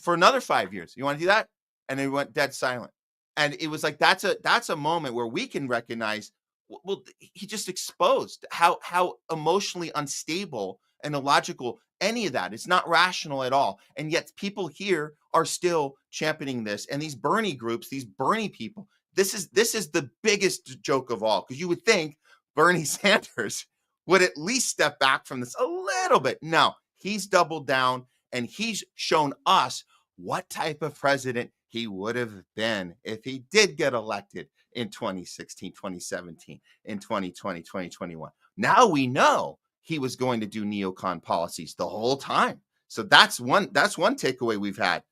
Speaker 2: for another 5 years? You want to do that? And they went dead silent. And it was like, that's a moment where we can recognize, well, he just exposed how emotionally unstable and illogical any of that. It's not rational at all. And yet people here are still championing this. And these Bernie groups, these Bernie people, this is the biggest joke of all, because you would think Bernie Sanders would at least step back from this a little bit. No, he's doubled down, and he's shown us what type of president he would have been if he did get elected in 2016, 2017, in 2020, 2021. Now we know he was going to do neocon policies the whole time. So that's one takeaway we've had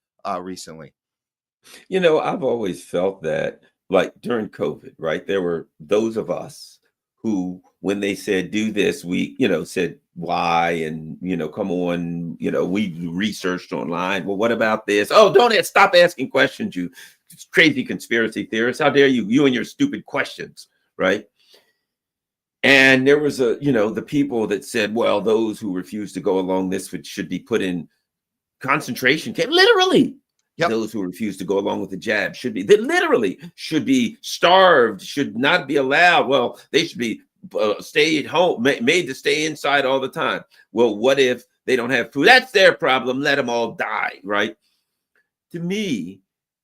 Speaker 2: recently.
Speaker 1: I've always felt that, like during COVID, right? There were those of us who, when they said do this, we, said why, and come on, we researched online. Well, what about this? Oh, don't stop asking questions, you crazy conspiracy theorists. How dare you and your stupid questions, right? And there was the people that said, well, those who refuse to go along this should be put in concentration camp. Literally,
Speaker 2: Yep.
Speaker 1: those who refuse to go along with the jab they literally should be starved, should not be allowed. Well, they should be stay at home, made to stay inside all the time. Well, what if they don't have food? That's their problem. Let them all die, right? To me,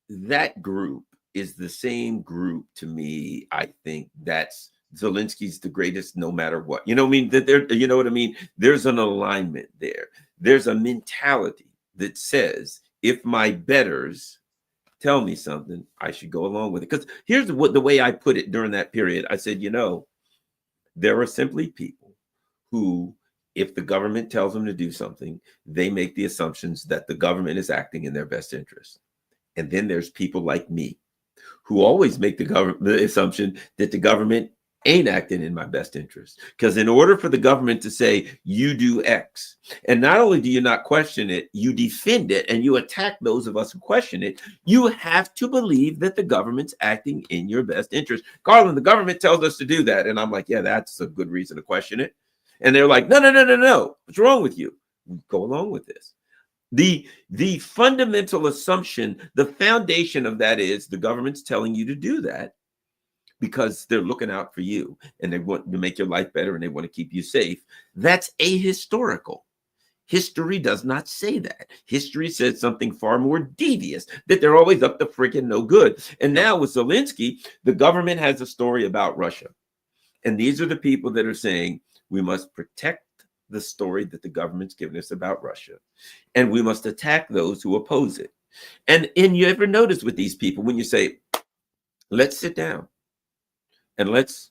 Speaker 1: that group is the same group. To me, I think that's Zelensky's the greatest no matter what. You know what I mean? That there, you know what I mean? There's an alignment there. There's a mentality that says if my betters tell me something, I should go along with it. Because here's what the way I put it during that period. I said, there are simply people who, if the government tells them to do something, they make the assumptions that the government is acting in their best interest. And then there's people like me who always make the assumption that the government ain't acting in my best interest. Because in order for the government to say, you do X, and not only do you not question it, you defend it and you attack those of us who question it, you have to believe that the government's acting in your best interest. Carlin, the government tells us to do that. And I'm like, yeah, that's a good reason to question it. And they're like, no. What's wrong with you? Go along with this. The fundamental assumption, the foundation of that is the government's telling you to do that because they're looking out for you and they want to make your life better and they want to keep you safe. That's ahistorical. History does not say that. History says something far more devious, that they're always up to freaking no good. And now with Zelensky, the government has a story about Russia. And these are the people that are saying we must protect the story that the government's given us about Russia. And we must attack those who oppose it. And you ever notice with these people, when you say, let's sit down and let's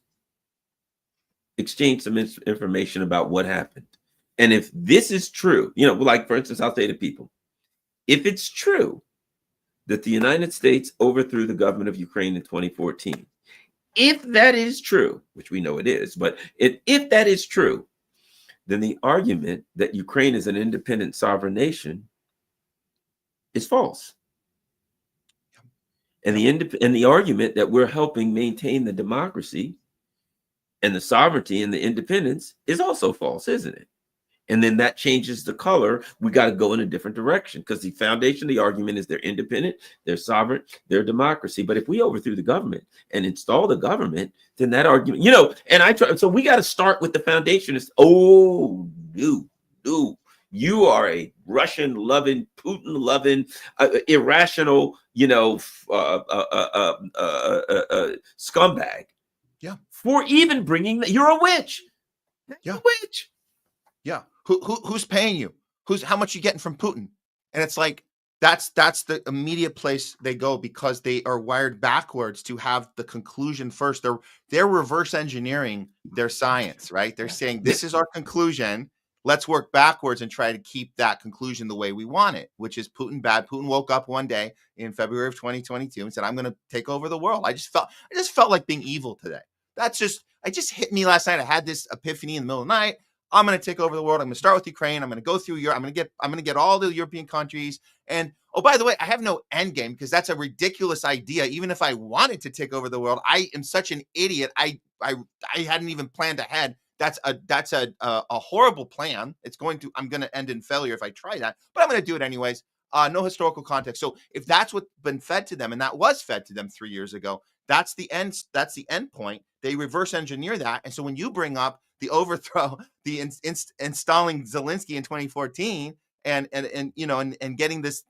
Speaker 1: exchange some information about what happened. And if this is true, like, for instance, I'll say to people, if it's true that the United States overthrew the government of Ukraine in 2014, if that is true, which we know it is, but if that is true, then the argument that Ukraine is an independent sovereign nation is false. And the argument that we're helping maintain the democracy and the sovereignty and the independence is also false, isn't it? And then that changes the color. We got to go in a different direction because the foundation of the argument is they're independent, they're sovereign, they're democracy. But if we overthrew the government and install the government, then that argument, so we got to start with the foundation. Is, oh, no, you are a Russian loving, Putin loving, irrational, scumbag.
Speaker 2: Yeah.
Speaker 1: For even bringing that, you're a witch.
Speaker 2: Yeah.
Speaker 1: You're a witch.
Speaker 2: Yeah. Who's paying you? How much you getting from Putin? And it's like, that's the immediate place they go because they are wired backwards to have the conclusion first. They're reverse engineering their science, right? They're saying, this is our conclusion. Let's work backwards and try to keep that conclusion the way we want it, which is Putin bad. Putin woke up one day in February of 2022 and said, I'm going to take over the world. I just felt like being evil today. It just hit me last night. I had this epiphany in the middle of the night. I'm going to take over the world. I'm going to start with Ukraine. I'm going to go through Europe. I'm going to get all the European countries. And oh, by the way, I have no end game because that's a ridiculous idea. Even if I wanted to take over the world, I am such an idiot. I hadn't even planned ahead. That's a horrible plan. I'm going to end in failure if I try that, but I'm going to do it anyways. No historical context. So if that's what's been fed to them, and that was fed to them 3 years ago, that's the end. That's the end point. They reverse engineer that. And so when you bring up the overthrow, the installing Zelensky in 2014, and getting this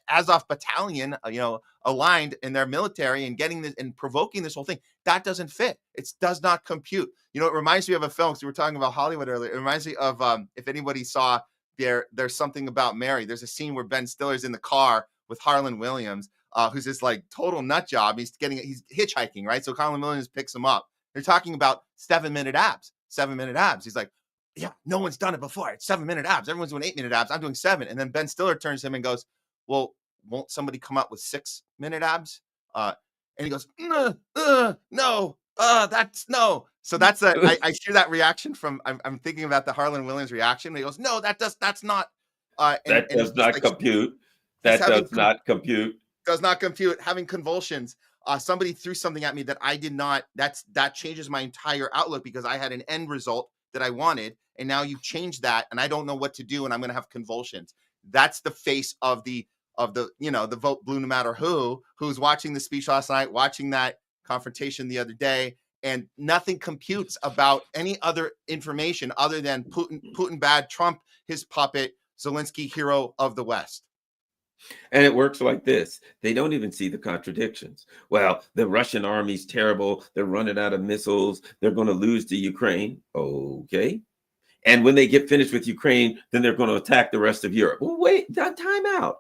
Speaker 2: Azov battalion, aligned in their military and getting this and provoking this whole thing, that doesn't fit. It does not compute. It reminds me of a film. So we were talking about Hollywood earlier. It reminds me of if anybody saw there's Something About Mary. There's a scene where Ben Stiller's in the car with Harlan Williams, who's this like total nut job. He's hitchhiking, right? So Harlan Williams picks him up. They're talking about 7-minute abs. 7-minute abs. He's like, yeah, no one's done it before. It's 7-minute abs. Everyone's doing 8-minute abs. I'm doing 7. And then Ben Stiller turns to him and goes, well, won't somebody come up with 6-minute abs? And he goes, no. That's no. So that's I share that reaction from I'm thinking about the Harlan Williams reaction. He goes, no, that's not.
Speaker 1: That
Speaker 2: And he's
Speaker 1: does
Speaker 2: just
Speaker 1: not
Speaker 2: like
Speaker 1: compute.
Speaker 2: he's
Speaker 1: That
Speaker 2: having
Speaker 1: does not compute.
Speaker 2: does not compute, having convulsions. Somebody threw something at me that I did not. That changes my entire outlook because I had an end result that I wanted, and now you changed that, and I don't know what to do, and I'm going to have convulsions. That's the face of the the vote blue no matter who's watching the speech last night, watching that confrontation the other day, and nothing computes about any other information other than Putin bad, Trump his puppet, Zelensky hero of the West.
Speaker 1: And it works like this. They don't even see the contradictions. Well, the Russian army's terrible. They're running out of missiles. They're going to lose to Ukraine. Okay. And when they get finished with Ukraine, then they're going to attack the rest of Europe. Well, wait, time out.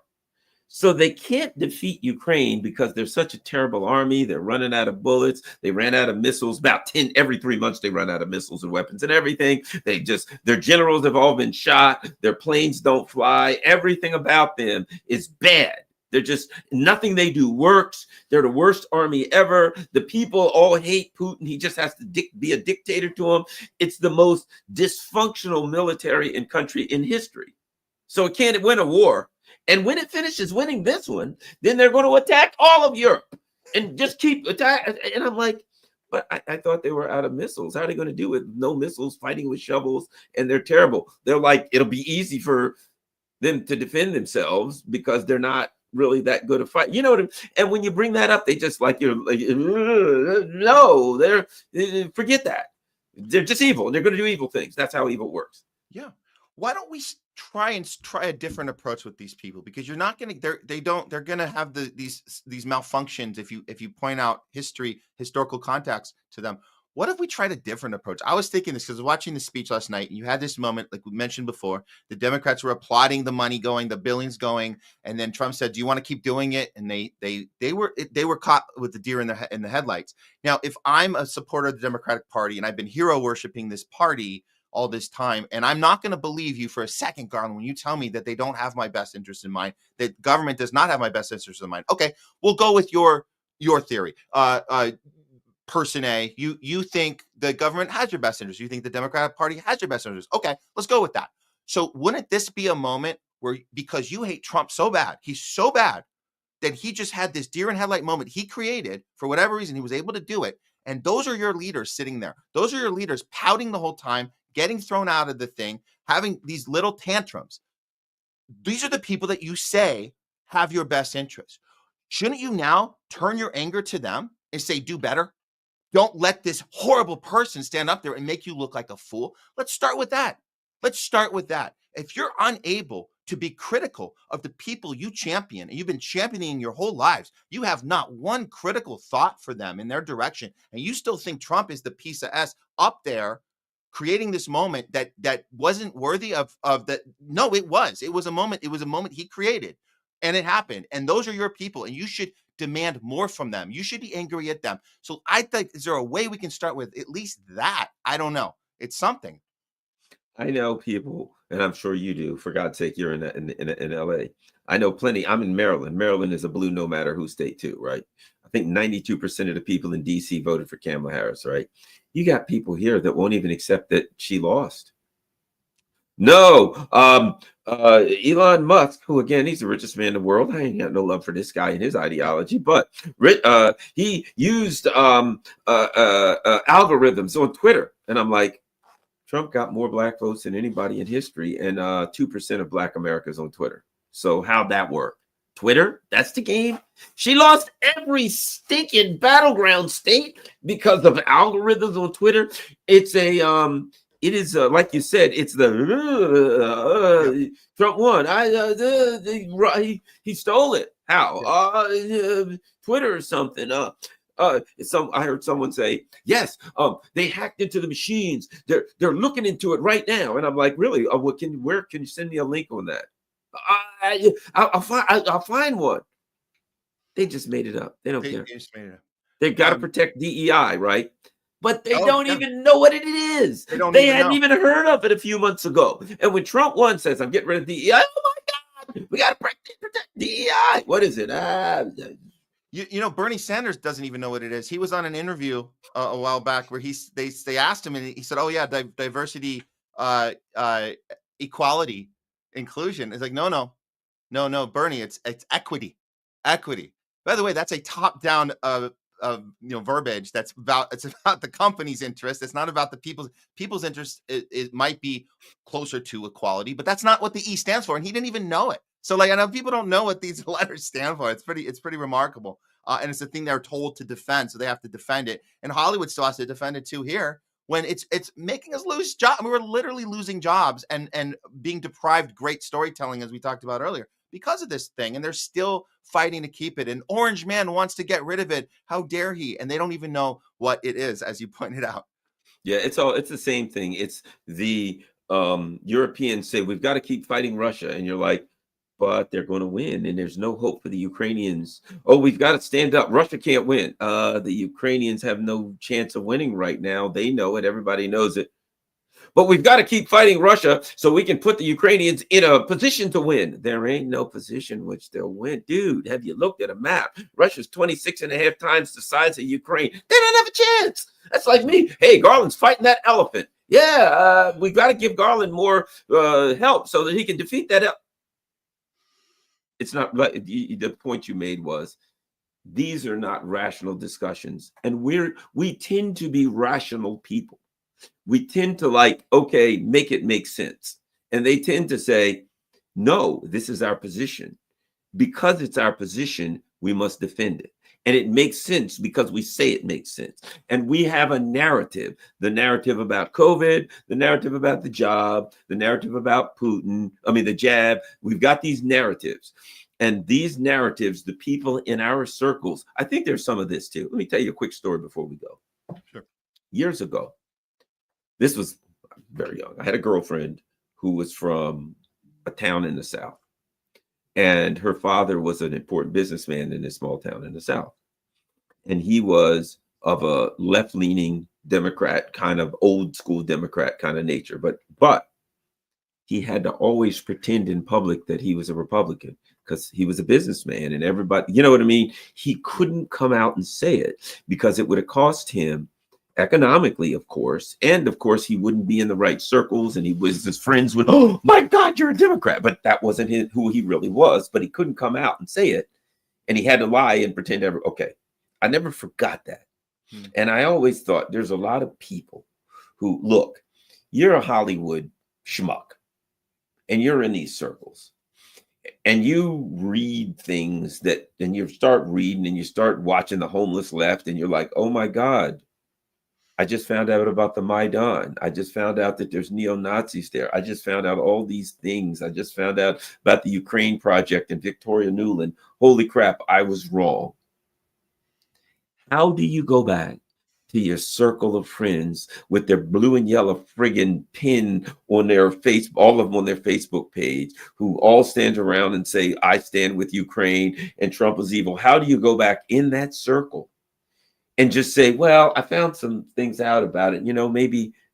Speaker 1: So they can't defeat Ukraine because they're such a terrible army. They're running out of bullets. They ran out of missiles. About 10 every 3 months, they run out of missiles and weapons and everything. Their generals have all been shot. Their planes don't fly. Everything about them is bad. They're just, nothing they do works. They're the worst army ever. The people all hate Putin. He just has to be a dictator to them. It's the most dysfunctional military and country in history. So it can't win a war. And when it finishes winning this one, then they're going to attack all of Europe and just keep attacking. And I'm like, but I thought they were out of missiles. How are they going to do it? No missiles, fighting with shovels, and they're terrible. They're like, it'll be easy for them to defend themselves because they're not really that good a fight. You know what I mean? And when you bring that up, they just like, you're like, no, forget that. They're just evil. They're going to do evil things. That's how evil works.
Speaker 2: Yeah. Why don't we try a different approach with these people? Because you're not going to they're going to have these malfunctions if you point out historical context to them. What if we tried a different approach? I was thinking this because I was watching the speech last night, and you had this moment, like we mentioned before, the Democrats were applauding the money going, the billions going, and then Trump said, "Do you want to keep doing it?" And they were caught with the deer in the headlights. Now, if I'm a supporter of the Democratic Party and I've been hero worshiping this party all this time, and I'm not going to believe you for a second, Garland, when you tell me that they don't have my best interest in mind, that government does not have my best interest in mind. Okay, we'll go with your theory. Person A, you think the government has your best interest. You think the Democratic Party has your best interest. Okay, let's go with that. So wouldn't this be a moment where, because you hate Trump so bad, he's so bad that he just had this deer in headlight moment he created for whatever reason, he was able to do it. And those are your leaders sitting there. Those are your leaders pouting the whole time, getting thrown out of the thing, having these little tantrums. These are the people that you say have your best interest. Shouldn't you now turn your anger to them and say, do better? Don't let this horrible person stand up there and make you look like a fool. Let's start with that. If you're unable to be critical of the people you champion, and you've been championing your whole lives, you have not one critical thought for them in their direction, and you still think Trump is the piece of S up there creating this moment that wasn't worthy of that. No, it was a moment he created, and it happened. And those are your people, and you should demand more from them. You should be angry at them. So I think, is there a way we can start with at least that? I don't know. It's something.
Speaker 1: I know people, and I'm sure you do. For God's sake, you're in LA. I know plenty. I'm in Maryland. Maryland is a blue no matter who state too, right? I think 92% of the people in DC voted for Kamala Harris, right? You got people here that won't even accept that she lost. No, Elon Musk, who again, he's the richest man in the world. I ain't got no love for this guy and his ideology, but he used algorithms on Twitter, and I'm like, Trump got more black votes than anybody in history, and 2% of black Americans on Twitter. So how'd that work? Twitter, that's the game. She lost every stinking battleground state because of algorithms on Twitter. It's it is like you said, it's the Trump won. He stole it. How? Twitter or something. I heard someone say, yes, they hacked into the machines. They're looking into it right now. And I'm like, really? Where can you send me a link on that? I'll find one. They just made it up. They don't care.
Speaker 2: They just made it up.
Speaker 1: They've got to protect DEI, right? But they don't even know what it is. They hadn't even heard of it a few months ago. And when Trump won, says, I'm getting rid of DEI. Oh my God, we got to protect DEI. What is it?
Speaker 2: You know, Bernie Sanders doesn't even know what it is. He was on an interview a while back where they asked him, and he said, "Oh yeah, diversity, equality, inclusion." It's like, no, Bernie, it's equity, equity. By the way, that's a top down verbiage. It's about the company's interest. It's not about the people's interest. It might be closer to equality, but that's not what the E stands for, and he didn't even know it. So like, I know people don't know what these letters stand for. It's pretty remarkable. And it's a thing they're told to defend, so they have to defend it. And Hollywood still has to defend it too here, when it's making us lose jobs. I mean, we're literally losing jobs and being deprived great storytelling, as we talked about earlier, because of this thing. And they're still fighting to keep it. An orange man wants to get rid of it. How dare he? And they don't even know what it is, as you pointed out.
Speaker 1: Yeah, it's the same thing. It's the Europeans say we've got to keep fighting Russia, and you're like, but they're going to win, and there's no hope for the Ukrainians. Oh, we've got to stand up. Russia can't win. The Ukrainians have no chance of winning right now. They know it. Everybody knows it. But we've got to keep fighting Russia so we can put the Ukrainians in a position to win. There ain't no position which they'll win. Dude, have you looked at a map? Russia's 26 and a half times the size of Ukraine. They don't have a chance. That's like me. Hey, Garland's fighting that elephant. Yeah, we've got to give Garland more help so that he can defeat that elephant. It's not like the point you made was these are not rational discussions. And we tend to be rational people. We tend to like, okay, make it make sense. And they tend to say, no, this is our position. Because it's our position, we must defend it. And it makes sense because we say it makes sense. And we have a narrative, the narrative about COVID, the narrative about the job, the narrative about Putin, the jab. We've got these narratives. And these narratives, the people in our circles, I think there's some of this too. Let me tell you a quick story before we go.
Speaker 2: Sure.
Speaker 1: Years ago, this was very young. I had a girlfriend who was from a town in the South. And her father was an important businessman in a small town in the South. And he was of a left-leaning Democrat, kind of old school Democrat kind of nature. But he had to always pretend in public that he was a Republican because he was a businessman and everybody, you know what I mean? He couldn't come out and say it because it would have cost him economically, of course. And of course, he wouldn't be in the right circles and his friends would, oh my God, you're a Democrat. But that wasn't who he really was, but he couldn't come out and say it. And he had to lie and pretend okay. I never forgot that. And I always thought there's a lot of people who, look, you're a Hollywood schmuck and you're in these circles and you read things and you start reading and you start watching the homeless left and you're like, oh my God, I just found out about the Maidan. I just found out that there's neo-Nazis there. I just found out all these things. I just found out about the Ukraine project and Victoria Nuland. Holy crap, I was wrong. How do you go back to your circle of friends with their blue and yellow friggin' pin on their face, all of them on their Facebook page, who all stand around and say, I stand with Ukraine and Trump is evil? How do you go back in that circle and just say, well, I found some things out about it.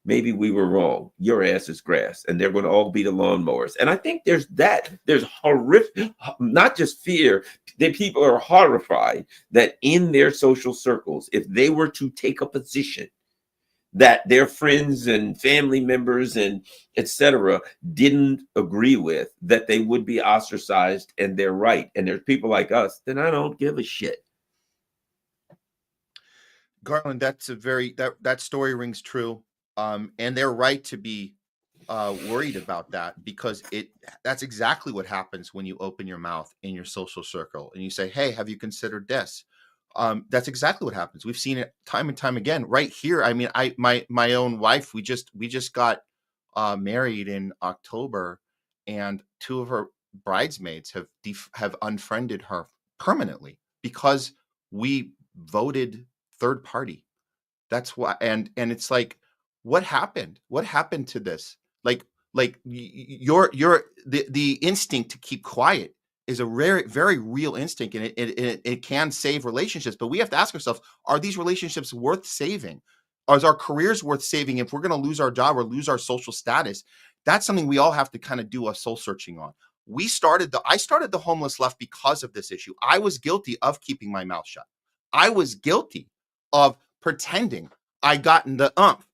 Speaker 1: Maybe we were wrong. Your ass is grass. And they're going to all be the lawnmowers. And I think there's horrific, not just fear, that people are horrified that in their social circles, if they were to take a position that their friends and family members and etc. didn't agree with, that they would be ostracized and they're right. And there's people like us, then I don't give a shit.
Speaker 2: Garland, that's that story rings true. And they're right to be worried about that, because that's exactly what happens when you open your mouth in your social circle and you say, hey, have you considered this? That's exactly what happens. We've seen it time and time again right here. I mean, my own wife, we just got married in October, and two of her bridesmaids have unfriended her permanently because we voted third party. That's why. And it's like, what happened to this? Like the instinct to keep quiet is a rare, very real instinct, and it can save relationships. But we have to ask ourselves, are these relationships worth saving? Is our careers worth saving if we're going to lose our job or lose our social status? that's something we all have to kind of do a soul searching on. I started the homeless left because of this issue. I was guilty of keeping my mouth shut. I was guilty of pretending I gotten the umph.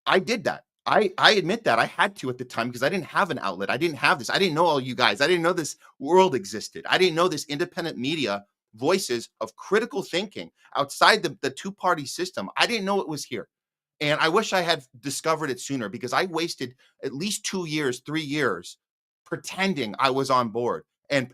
Speaker 2: I did that. I admit that I had to at the time because I didn't have an outlet. I didn't have this. I didn't know all you guys. I didn't know this world existed. I didn't know this independent media voices of critical thinking outside the two-party system. I didn't know it was here. And I wish I had discovered it sooner, because I wasted at least 2 years, 3 years pretending I was on board and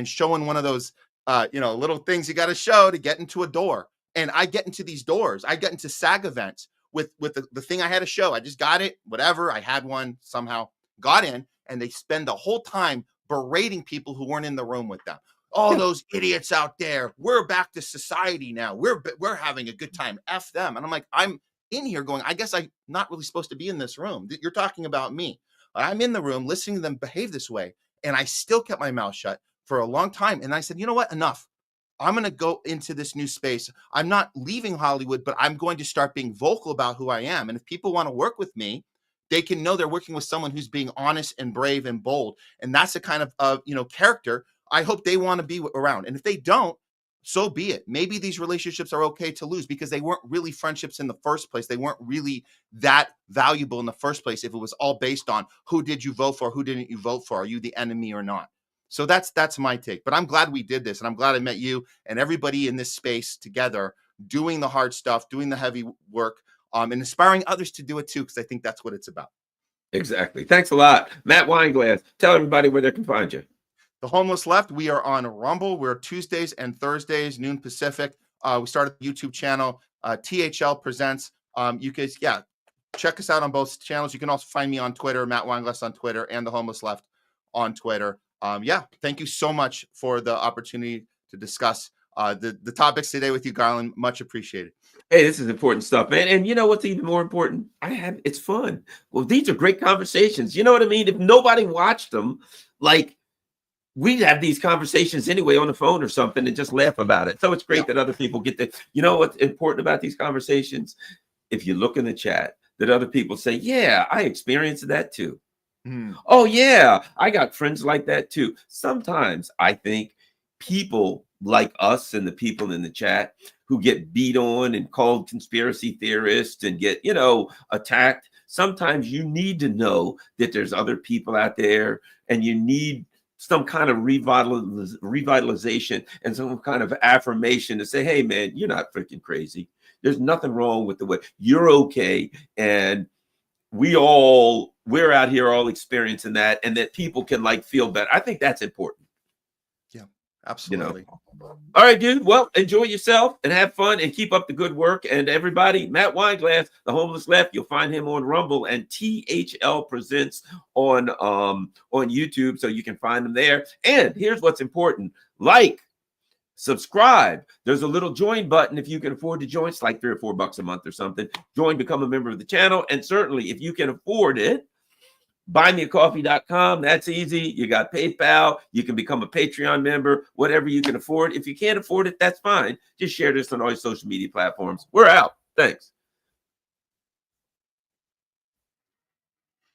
Speaker 2: showing one of those little things you got to show to get into a door. And I get into these doors. I get into SAG events with the thing I had to show. I just got it, whatever. I had one somehow, got in, and they spend the whole time berating people who weren't in the room with them. All those idiots out there. We're back to society now. We're having a good time. F them. And I'm like, I'm in here going, I guess I'm not really supposed to be in this room. You're talking about me. I'm in the room listening to them behave this way. And I still kept my mouth shut for a long time. And I said, you know what? Enough. I'm going to go into this new space. I'm not leaving Hollywood, but I'm going to start being vocal about who I am. And if people want to work with me, they can know they're working with someone who's being honest and brave and bold. And that's the kind of character I hope they want to be around. And if they don't, so be it. Maybe these relationships are okay to lose because they weren't really friendships in the first place. They weren't really that valuable in the first place if it was all based on who did you vote for, who didn't you vote for, are you the enemy or not? So that's my take. But I'm glad we did this, and I'm glad I met you and everybody in this space together, doing the hard stuff, doing the heavy work, and inspiring others to do it too, because I think that's what it's about.
Speaker 1: Exactly. Thanks a lot. Matt Weinglass, tell everybody where they can find you.
Speaker 2: The Homeless Left, we are on Rumble. We're Tuesdays and Thursdays, noon Pacific. We started the YouTube channel, THL Presents. You guys, check us out on both channels. You can also find me on Twitter, Matt Weinglass on Twitter, and The Homeless Left on Twitter. Thank you so much for the opportunity to discuss the topics today with you, Garland. Much appreciated.
Speaker 1: Hey, this is important stuff, man. And you know what's even more important? It's fun. Well, these are great conversations. You know what I mean? If nobody watched them, like, we'd have these conversations anyway on the phone or something and just laugh about it. So it's great that other people get to, you know what's important about these conversations? If you look in the chat, that other people say, yeah, I experienced that too. Oh, yeah, I got friends like that too. Sometimes I think people like us and the people in the chat who get beat on and called conspiracy theorists and get, attacked. Sometimes you need to know that there's other people out there, and you need some kind of revitalization and some kind of affirmation to say, hey, man, you're not freaking crazy. There's nothing wrong with the way you're okay. And we're out here all experiencing that, and that people can feel better. I think that's important.
Speaker 2: Yeah, absolutely.
Speaker 1: All right, dude. Well, enjoy yourself and have fun and keep up the good work. And everybody, Matt Weinglass, The Homeless Left, you'll find him on Rumble, and THL Presents on YouTube, so you can find them there. And here's what's important: subscribe. There's a little join button if you can afford to join. It's like $3 or $4 a month or something. Join, become a member of the channel. And certainly, if you can afford it, buymeacoffee.com. That's easy. You got PayPal. You can become a Patreon member, whatever you can afford. If you can't afford it, that's fine. Just share this on all your social media platforms. We're out. Thanks.